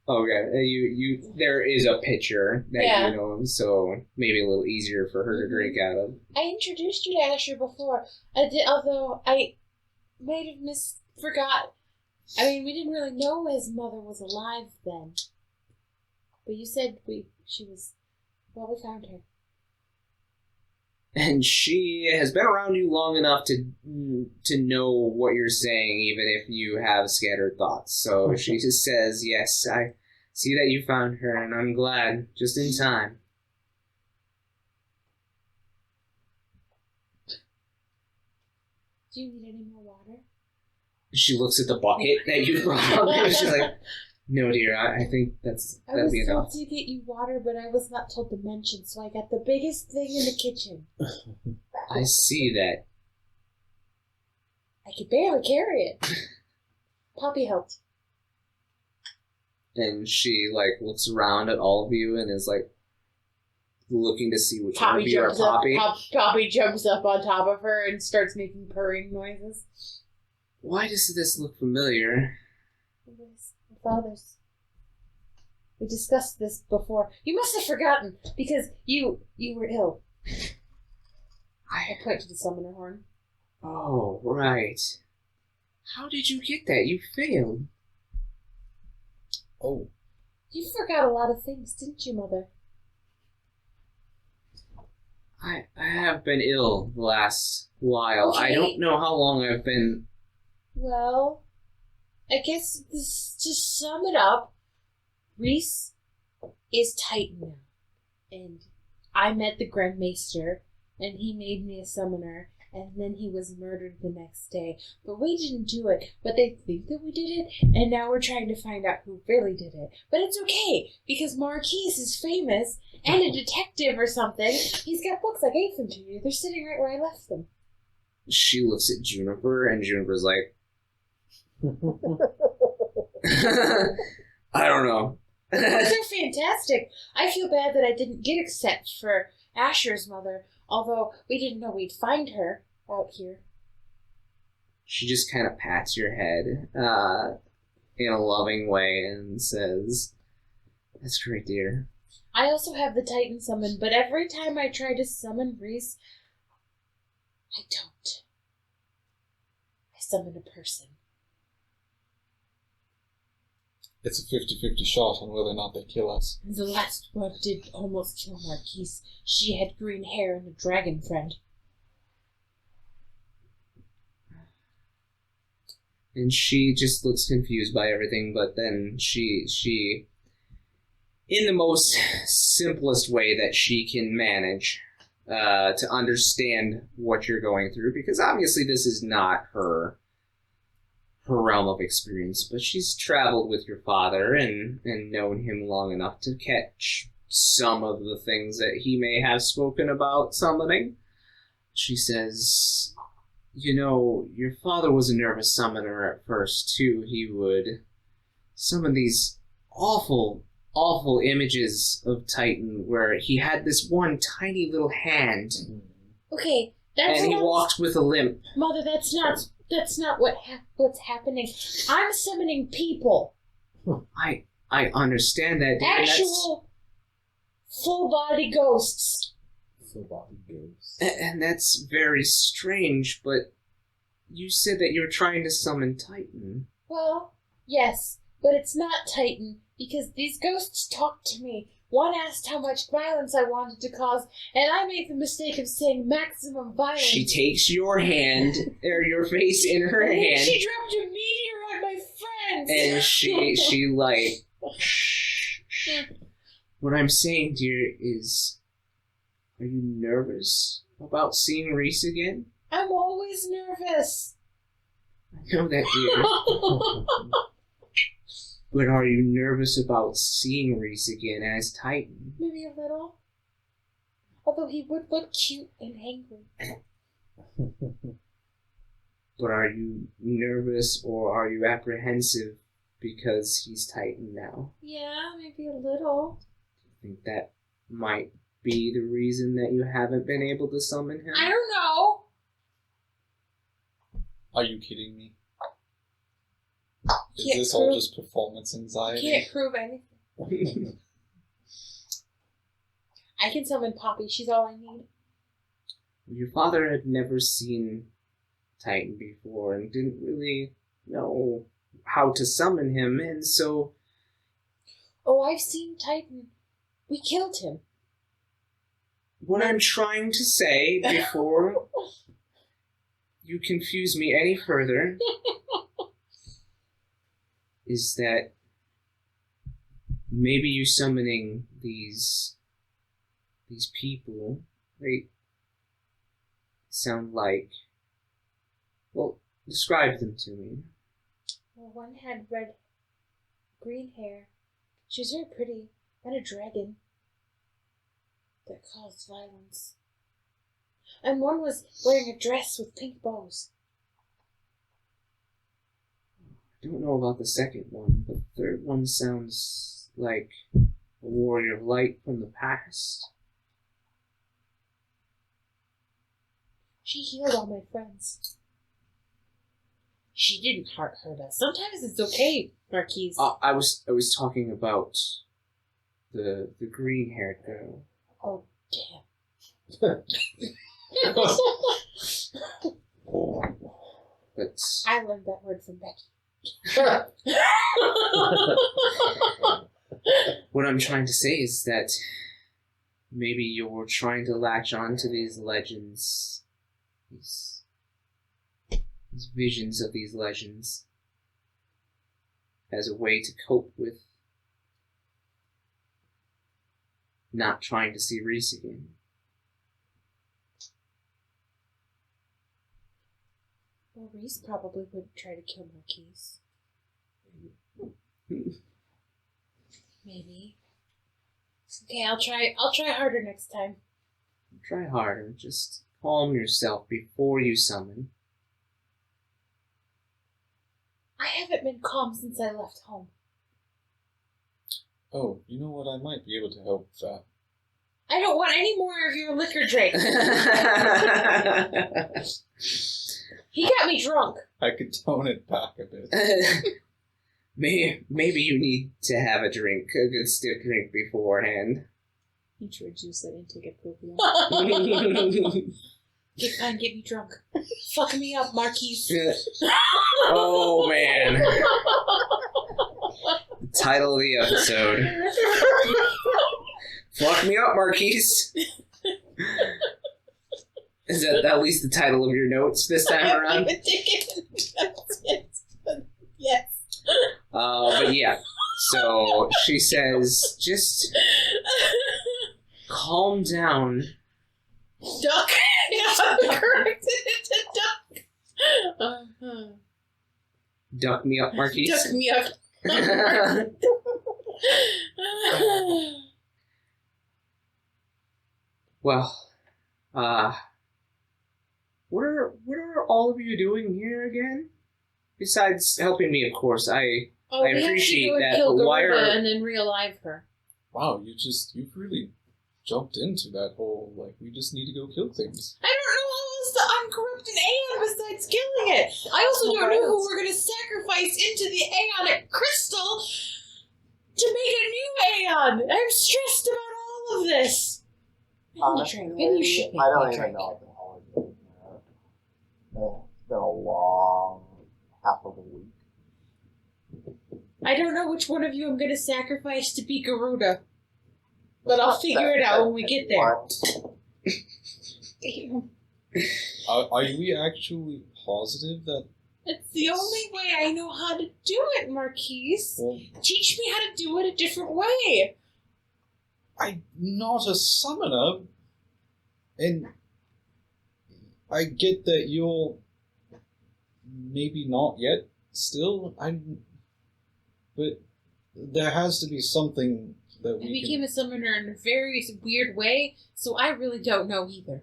Okay, you. There is a pitcher that you know, so maybe a little easier for her to drink out of. I introduced you to Asher before. I did, although I might have forgot. I mean, we didn't really know his mother was alive then. But you said she was. Well, we found her. And she has been around you long enough to know what you're saying, even if you have scattered thoughts. So she just says, yes, I see that you found her, and I'm glad, just in time. Do you need any more water? She looks at the bucket that you brought up, and she's like, no, dear, I think that'll be enough. I was told to get you water, but I was not told to mention, so I got the biggest thing in the kitchen. I see that. I could barely carry it. Poppy helped. And she, looks around at all of you and is, looking to see which one of you are Poppy. Poppy jumps up on top of her and starts making purring noises. Why does this look familiar? It was my father's. We discussed this before. You must have forgotten, because you were ill. I point to the summoner horn. Oh, right. How did you get that? You failed. Oh. You forgot a lot of things, didn't you, Mother? I have been ill the last while. Okay. I don't know how long I've been... Well, I guess to sum it up, Reese is Titan now. And I met the Grand Maester, and he made me a summoner, and then he was murdered the next day. But we didn't do it, but they think that we did it, and now we're trying to find out who really did it. But it's okay, because Marquies is famous, and a detective or something. He's got books, I gave them to you. They're sitting right where I left them. She looks at Juniper, and Juniper's like... I don't know. Those are fantastic. I feel bad that I didn't get accepted for Asher's mother, although we didn't know we'd find her out here. She just kind of pats your head in a loving way and says, that's great, dear. I also have the Titan summon, but every time I try to summon Reese, I don't. I summon a person. It's a 50-50 shot on whether or not they kill us. The last one did almost kill Marquies. She had green hair and a dragon friend. And she just looks confused by everything, but then she in the most simplest way that she can manage, to understand what you're going through, because obviously this is not her realm of experience, but she's traveled with your father and known him long enough to catch some of the things that he may have spoken about summoning. She says, you know, your father was a nervous summoner at first, too. He would summon these awful, awful images of Titan where he had this one tiny little hand. Okay, that's and he walked with a limp. Mother, that's not what's happening. I'm summoning people. I understand that. Actual full body ghosts. Full body ghosts. And that's very strange, but you said that you're trying to summon Titan. Well, yes, but it's not Titan, because these ghosts talk to me. One asked how much violence I wanted to cause, and I made the mistake of saying maximum violence. She takes your hand, or your face in her hand. She dropped a meteor on my friends! And she like, shh. What I'm saying, dear, is, are you nervous about seeing Reese again? I'm always nervous. I know that, dear. But are you nervous about seeing Reese again as Titan? Maybe a little. Although he would look cute and angry. But are you nervous or are you apprehensive because he's Titan now? Yeah, maybe a little. I think that might be the reason that you haven't been able to summon him. I don't know. Are you kidding me? Is Can't this all prove- just performance anxiety? Can't prove anything. I can summon Poppy. She's all I need. Your father had never seen Titan before and didn't really know how to summon him, and so... Oh, I've seen Titan. We killed him. what I'm trying to say before you confuse me any further is that maybe you summoning these people, they sound like, well, describe them to me. Well, one had green hair. She was very pretty. And a dragon that caused violence. And one was wearing a dress with pink bows. I don't know about the second one, but the third one sounds like a warrior of light from the past. She healed all my friends. She didn't hurt us. Sometimes it's okay, Marquies. I was talking about the green-haired girl. Oh, damn. But I learned that word from Becky. what I'm trying to say is that maybe you're trying to latch on to these legends, these visions of these legends, as a way to cope with not trying to see Reese again. Well, Reese probably wouldn't try to kill Marquies. Maybe. Okay, I'll try harder next time. Try harder. Just calm yourself before you summon. I haven't been calm since I left home. Oh, you know what? I might be able to help with that. I don't want any more of your liquor drink. He got me drunk. I could tone it back a bit. Maybe you need to have a drink, a good stiff drink beforehand. You tried juice that didn't take a poop. Okay, fine, get me drunk. Fuck me up, Marquies. Oh, man. The title of the episode. Fuck me up, Marquies. Is that at least the title of your notes this time around? Yes. But yeah. So she says, just calm down. Duck. Yeah, corrected it to duck. Duck me up, Marquies. Duck me up. Well, what are all of you doing here again? Besides helping me, of course. I appreciate we that, have to go and but kill why Garuda are- and then realive her. Wow, you've really jumped into that whole, like, we just need to go kill things. I don't know how else to uncorrupt an Aeon besides killing it. I also don't know who we're going to sacrifice into the Aeonic crystal to make a new Aeon. I'm stressed about all of this. Honestly, Maybe you should I make don't me even drink. know what the hell we're doing here. It's been a long half of a week. I don't know which one of you I'm going to sacrifice to be Garuda. But I'll figure it out when we get there. Are we actually positive that... It's the only way I know how to do it, Marquies. Well, Teach me how to do it a different way. I'm not a summoner, and I get that you're maybe not yet still, but there has to be something that I we became can... a summoner in a very weird way, so I really don't know either.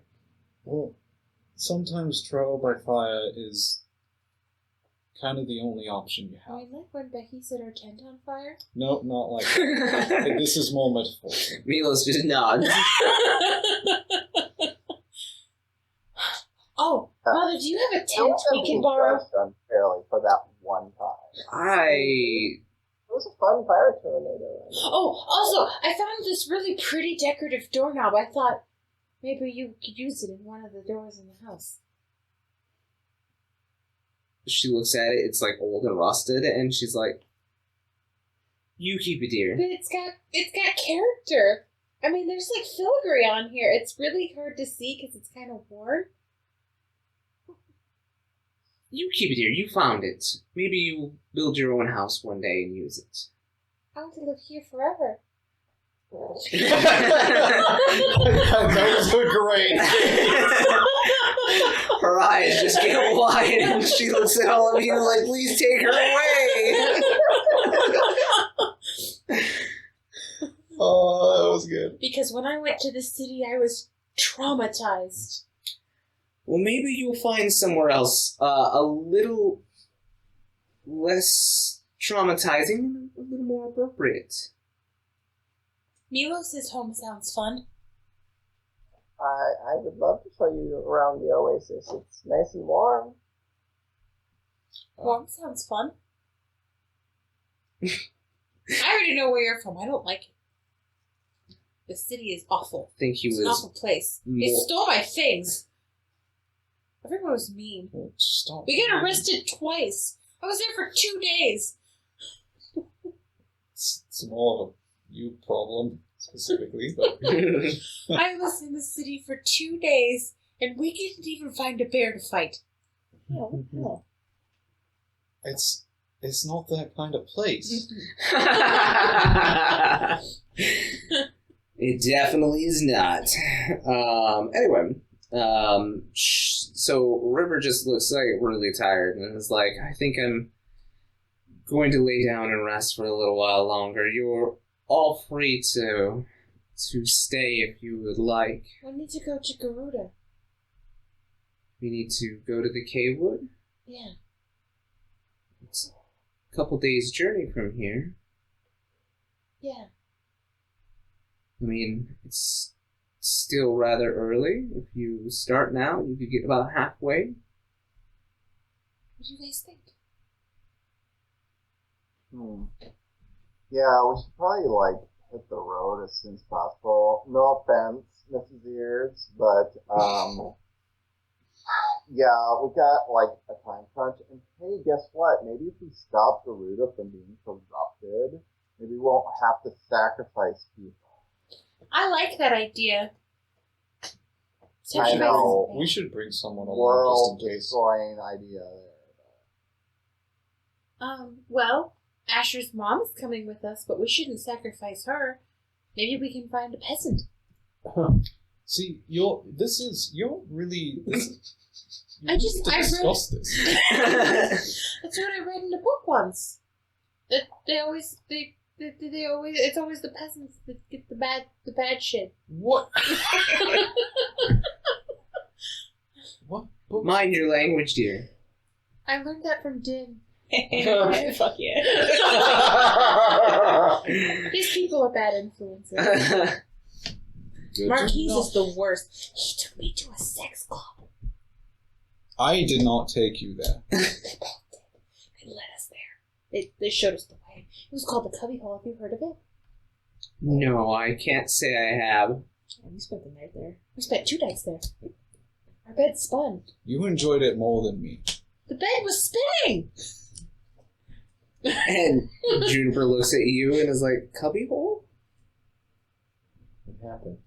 Well, sometimes trial by fire is kind of the only option you I have. mean, like when Becky set her tent on fire. No, not like that. This is more metaphorical. Milos just nods. Oh, Mother, do you have a It tent was we can borrow? unfairly for that one time. I... It was a fun fire tornado. Oh, also, I found this really pretty decorative doorknob. I thought maybe you could use it in one of the doors in the house. She looks at it, it's like old and rusted, and she's like, you keep it, dear. But it's got character. I mean, there's like filigree on here. It's really hard to see because it's kind of worn. You keep it here. You found it. Maybe you'll build your own house one day and use it. I want to live here forever. That was great. Her eyes just get wide and she looks at all of you like, please take her away. Oh, that was good. Because when I went to the city, I was traumatized. Well, maybe you'll find somewhere else a little less traumatizing and a little more appropriate. Milos' home sounds fun. I would love to show you around the oasis. It's nice and warm. Warm sounds fun. I already know where you're from. I don't like it. The city is awful. I think he It's an was awful place. They more... stole my things. Everyone was mean. Stop. We got arrested twice. I was there for 2 days. It's more of a you problem, specifically, but... I was in the city for 2 days, and we didn't even find a bear to fight. No. It's not that kind of place. It definitely is not. Anyway, so River just looks like really tired and is like, I think I'm going to lay down and rest for a little while longer. You're all free to stay if you would like. We need to go to Garuda. We need to go to the K-Wood. Yeah. It's a couple days' journey from here. Yeah. I mean, it's still rather early. If you start now, you could get about halfway. What do you guys think? Yeah, we should probably hit the road as soon as possible. No offense, Mrs. Ears, but yeah, we got a time crunch. And hey, guess what? Maybe if we stop Garuda from being corrupted, maybe we won't have to sacrifice people. I like that idea. I know. We should bring someone along World just in case. destroying idea there. Well, Asher's mom is coming with us, but we shouldn't sacrifice her. Maybe we can find a peasant. See, you're really. I read. Discuss this. That's what I read in a book once. That they always it's always the peasants that get the bad shit. What? What book? Mind your language, dear. I learned that from Din. Fuck yeah. These people are bad influences. Marquies is the worst. He took me to a sex club. I did not take you there. They led us there. They showed us the way. It was called the Cubby Hole. Have you heard of it? No, I can't say I have. Yeah, we spent the night there. We spent 2 nights there. Our bed spun. You enjoyed it more than me. The bed was spinning! And Juniper looks at you and is like, cubby hole? What happened?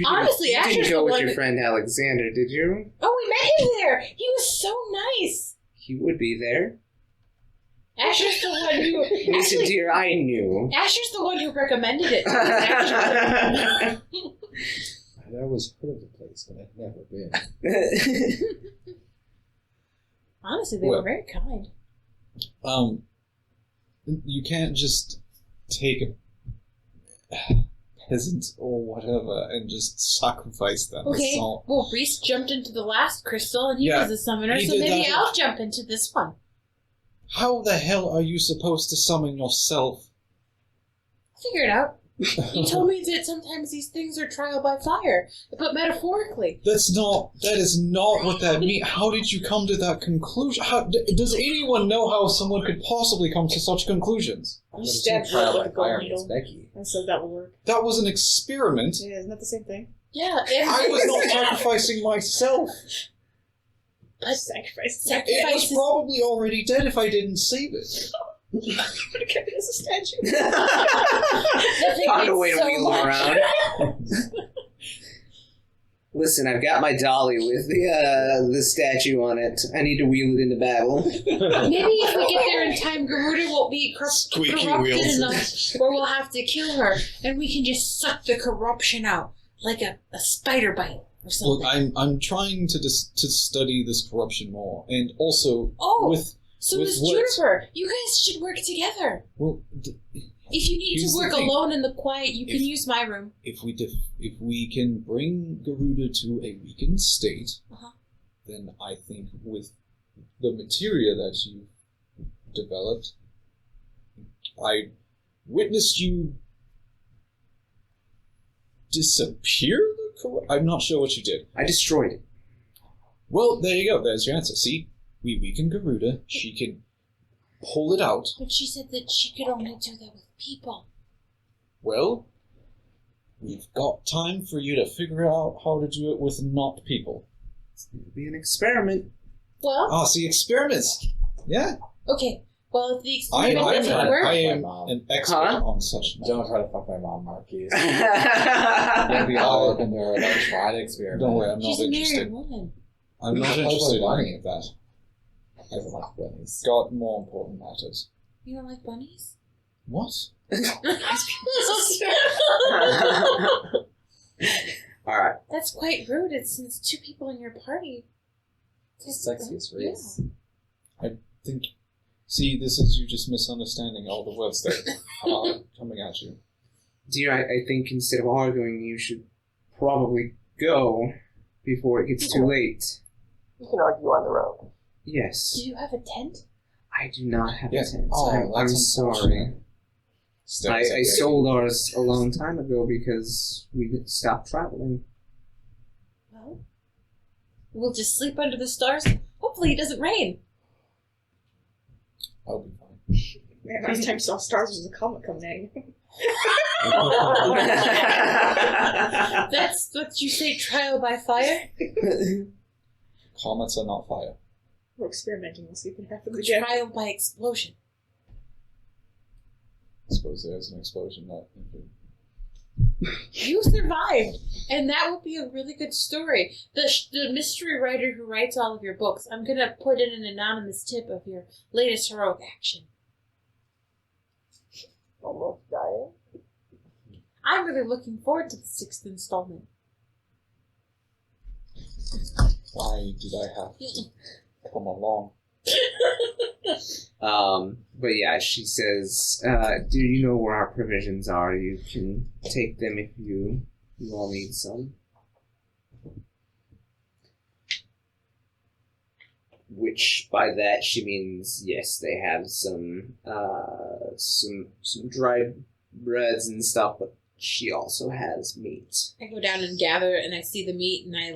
Honestly, you Asher's didn't go the with one your that- friend Alexander, did you? Oh, we met him there! He was so nice! He would be there. Asher's the one who... Listen, Actually, dear, I knew. Asher's the one who recommended it. I always heard of the place, but I've never been. Honestly, they were very kind. You can't just take a peasant or whatever and just sacrifice them. Okay, It's not- well, Reese jumped into the last crystal and he Yeah, was a summoner, he so did maybe that. I'll jump into this one. How the hell are you supposed to summon yourself? Figure it out. You told me that sometimes these things are trial by fire, but metaphorically. That is not what that means. How did you come to that conclusion? Does anyone know how someone could possibly come to such conclusions? You stabbed her Trial with by a gold fire needle. against Becky. And so that will work. That was an experiment. Yeah, isn't that the same thing? Yeah, and I was not sacrificing myself. Sacrifice. It was probably already dead if I didn't save it. Kept it as a statue. Found a way to wheel him around. Listen, I've got my dolly with the statue on it. I need to wheel it into battle. Maybe if we get there in time, Garuda won't be corrupted enough where we'll have to kill her, and we can just suck the corruption out like a spider bite or something. Look, I'm trying to study this corruption more, and also with so with is what- Juniper. You guys should work together. Well, If you need here's to the work thing. alone in the quiet, you can use my room. if we can bring Garuda to a weakened state, Uh-huh. then I think with the materia that you developed, I witnessed you disappear. I'm not sure what you did. I destroyed it. Well, there you go. There's your answer. See, we weaken Garuda. She can pull it out. But she said that she could only do that with people. Well, we've got time for you to figure out how to do it with not people. It'll be an experiment. Well, Ah, see, experiments. Yeah. okay. Well, if the experiment doesn't I work, am My mom. an expert Huh? on such. Don't try to fuck my mom, Marquies. Don't You'll be all up in there about trying to experiment. Don't worry, I'm she's not a married interested. woman. I'm not Play by interested in bunny. any of that. I don't like bunnies. Got more important matters. You don't like bunnies? What? Alright. That's quite rude. It's two people in your party. It's the sexiest race. Think. See, this is you just misunderstanding all the words that are coming at you. Dear, I think instead of arguing, you should probably go before it gets too late. We can argue on the road. Yes. Do you have a tent? I do not have Yes. a tent. Oh, I'm that's sorry. unfortunate. I sold ours a long time ago because we stopped traveling. Well, we'll just sleep under the stars. Hopefully it doesn't rain. I'll be fine. Man, last time I saw stars was a comet coming in. That's what you say, trial by fire? Comets are not fire. We're experimenting. We'll see if it happens again. Trial by explosion. I suppose there's an explosion that. You survived, and that will be a really good story. The mystery writer who writes all of your books, I'm going to put in an anonymous tip of your latest heroic action. Almost dying. I'm really looking forward to the 6th installment. Why did I have to come along? But yeah, she says, do you know where our provisions are? You can take them if you all need some. Which by that she means yes, they have some dried breads and stuff, but she also has meat. I go down and gather, and I see the meat, and I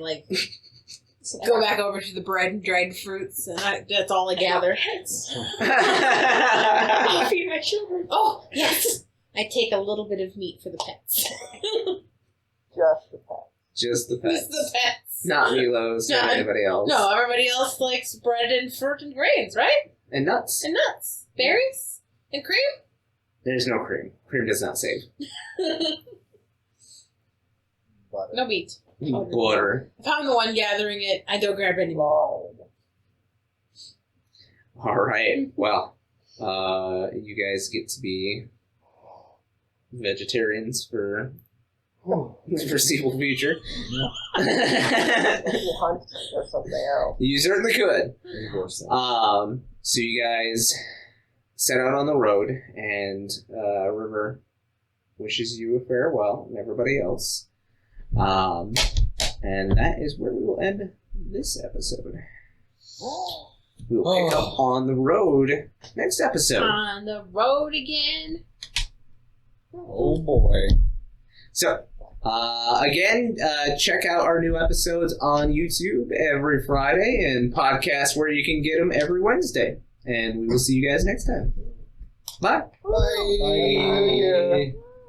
go back over to the bread and dried fruits, and that's all I gather. I'll feed my children. Oh, yes! I take a little bit of meat for the pets. Just the pet. Just the Just pets. the pets. Not Milos or No, anybody else. No, everybody else likes bread and fruit and grains, right? And nuts. And nuts. Berries? And cream? There's no cream. Cream does not save. Butter. No meat. Butter. If I'm the one gathering it, I don't grab any more. Alright, well, you guys get to be vegetarians for the foreseeable future. Maybe hunt or something else. You certainly could. So you guys set out on the road, and River wishes you a farewell, and everybody else. And that is where we will end this episode. We will pick up on the road next episode. On the road again. Oh boy. So, again, check out our new episodes on YouTube every Friday and podcast where you can get them every Wednesday. And we will see you guys next time. Bye. Bye. Bye.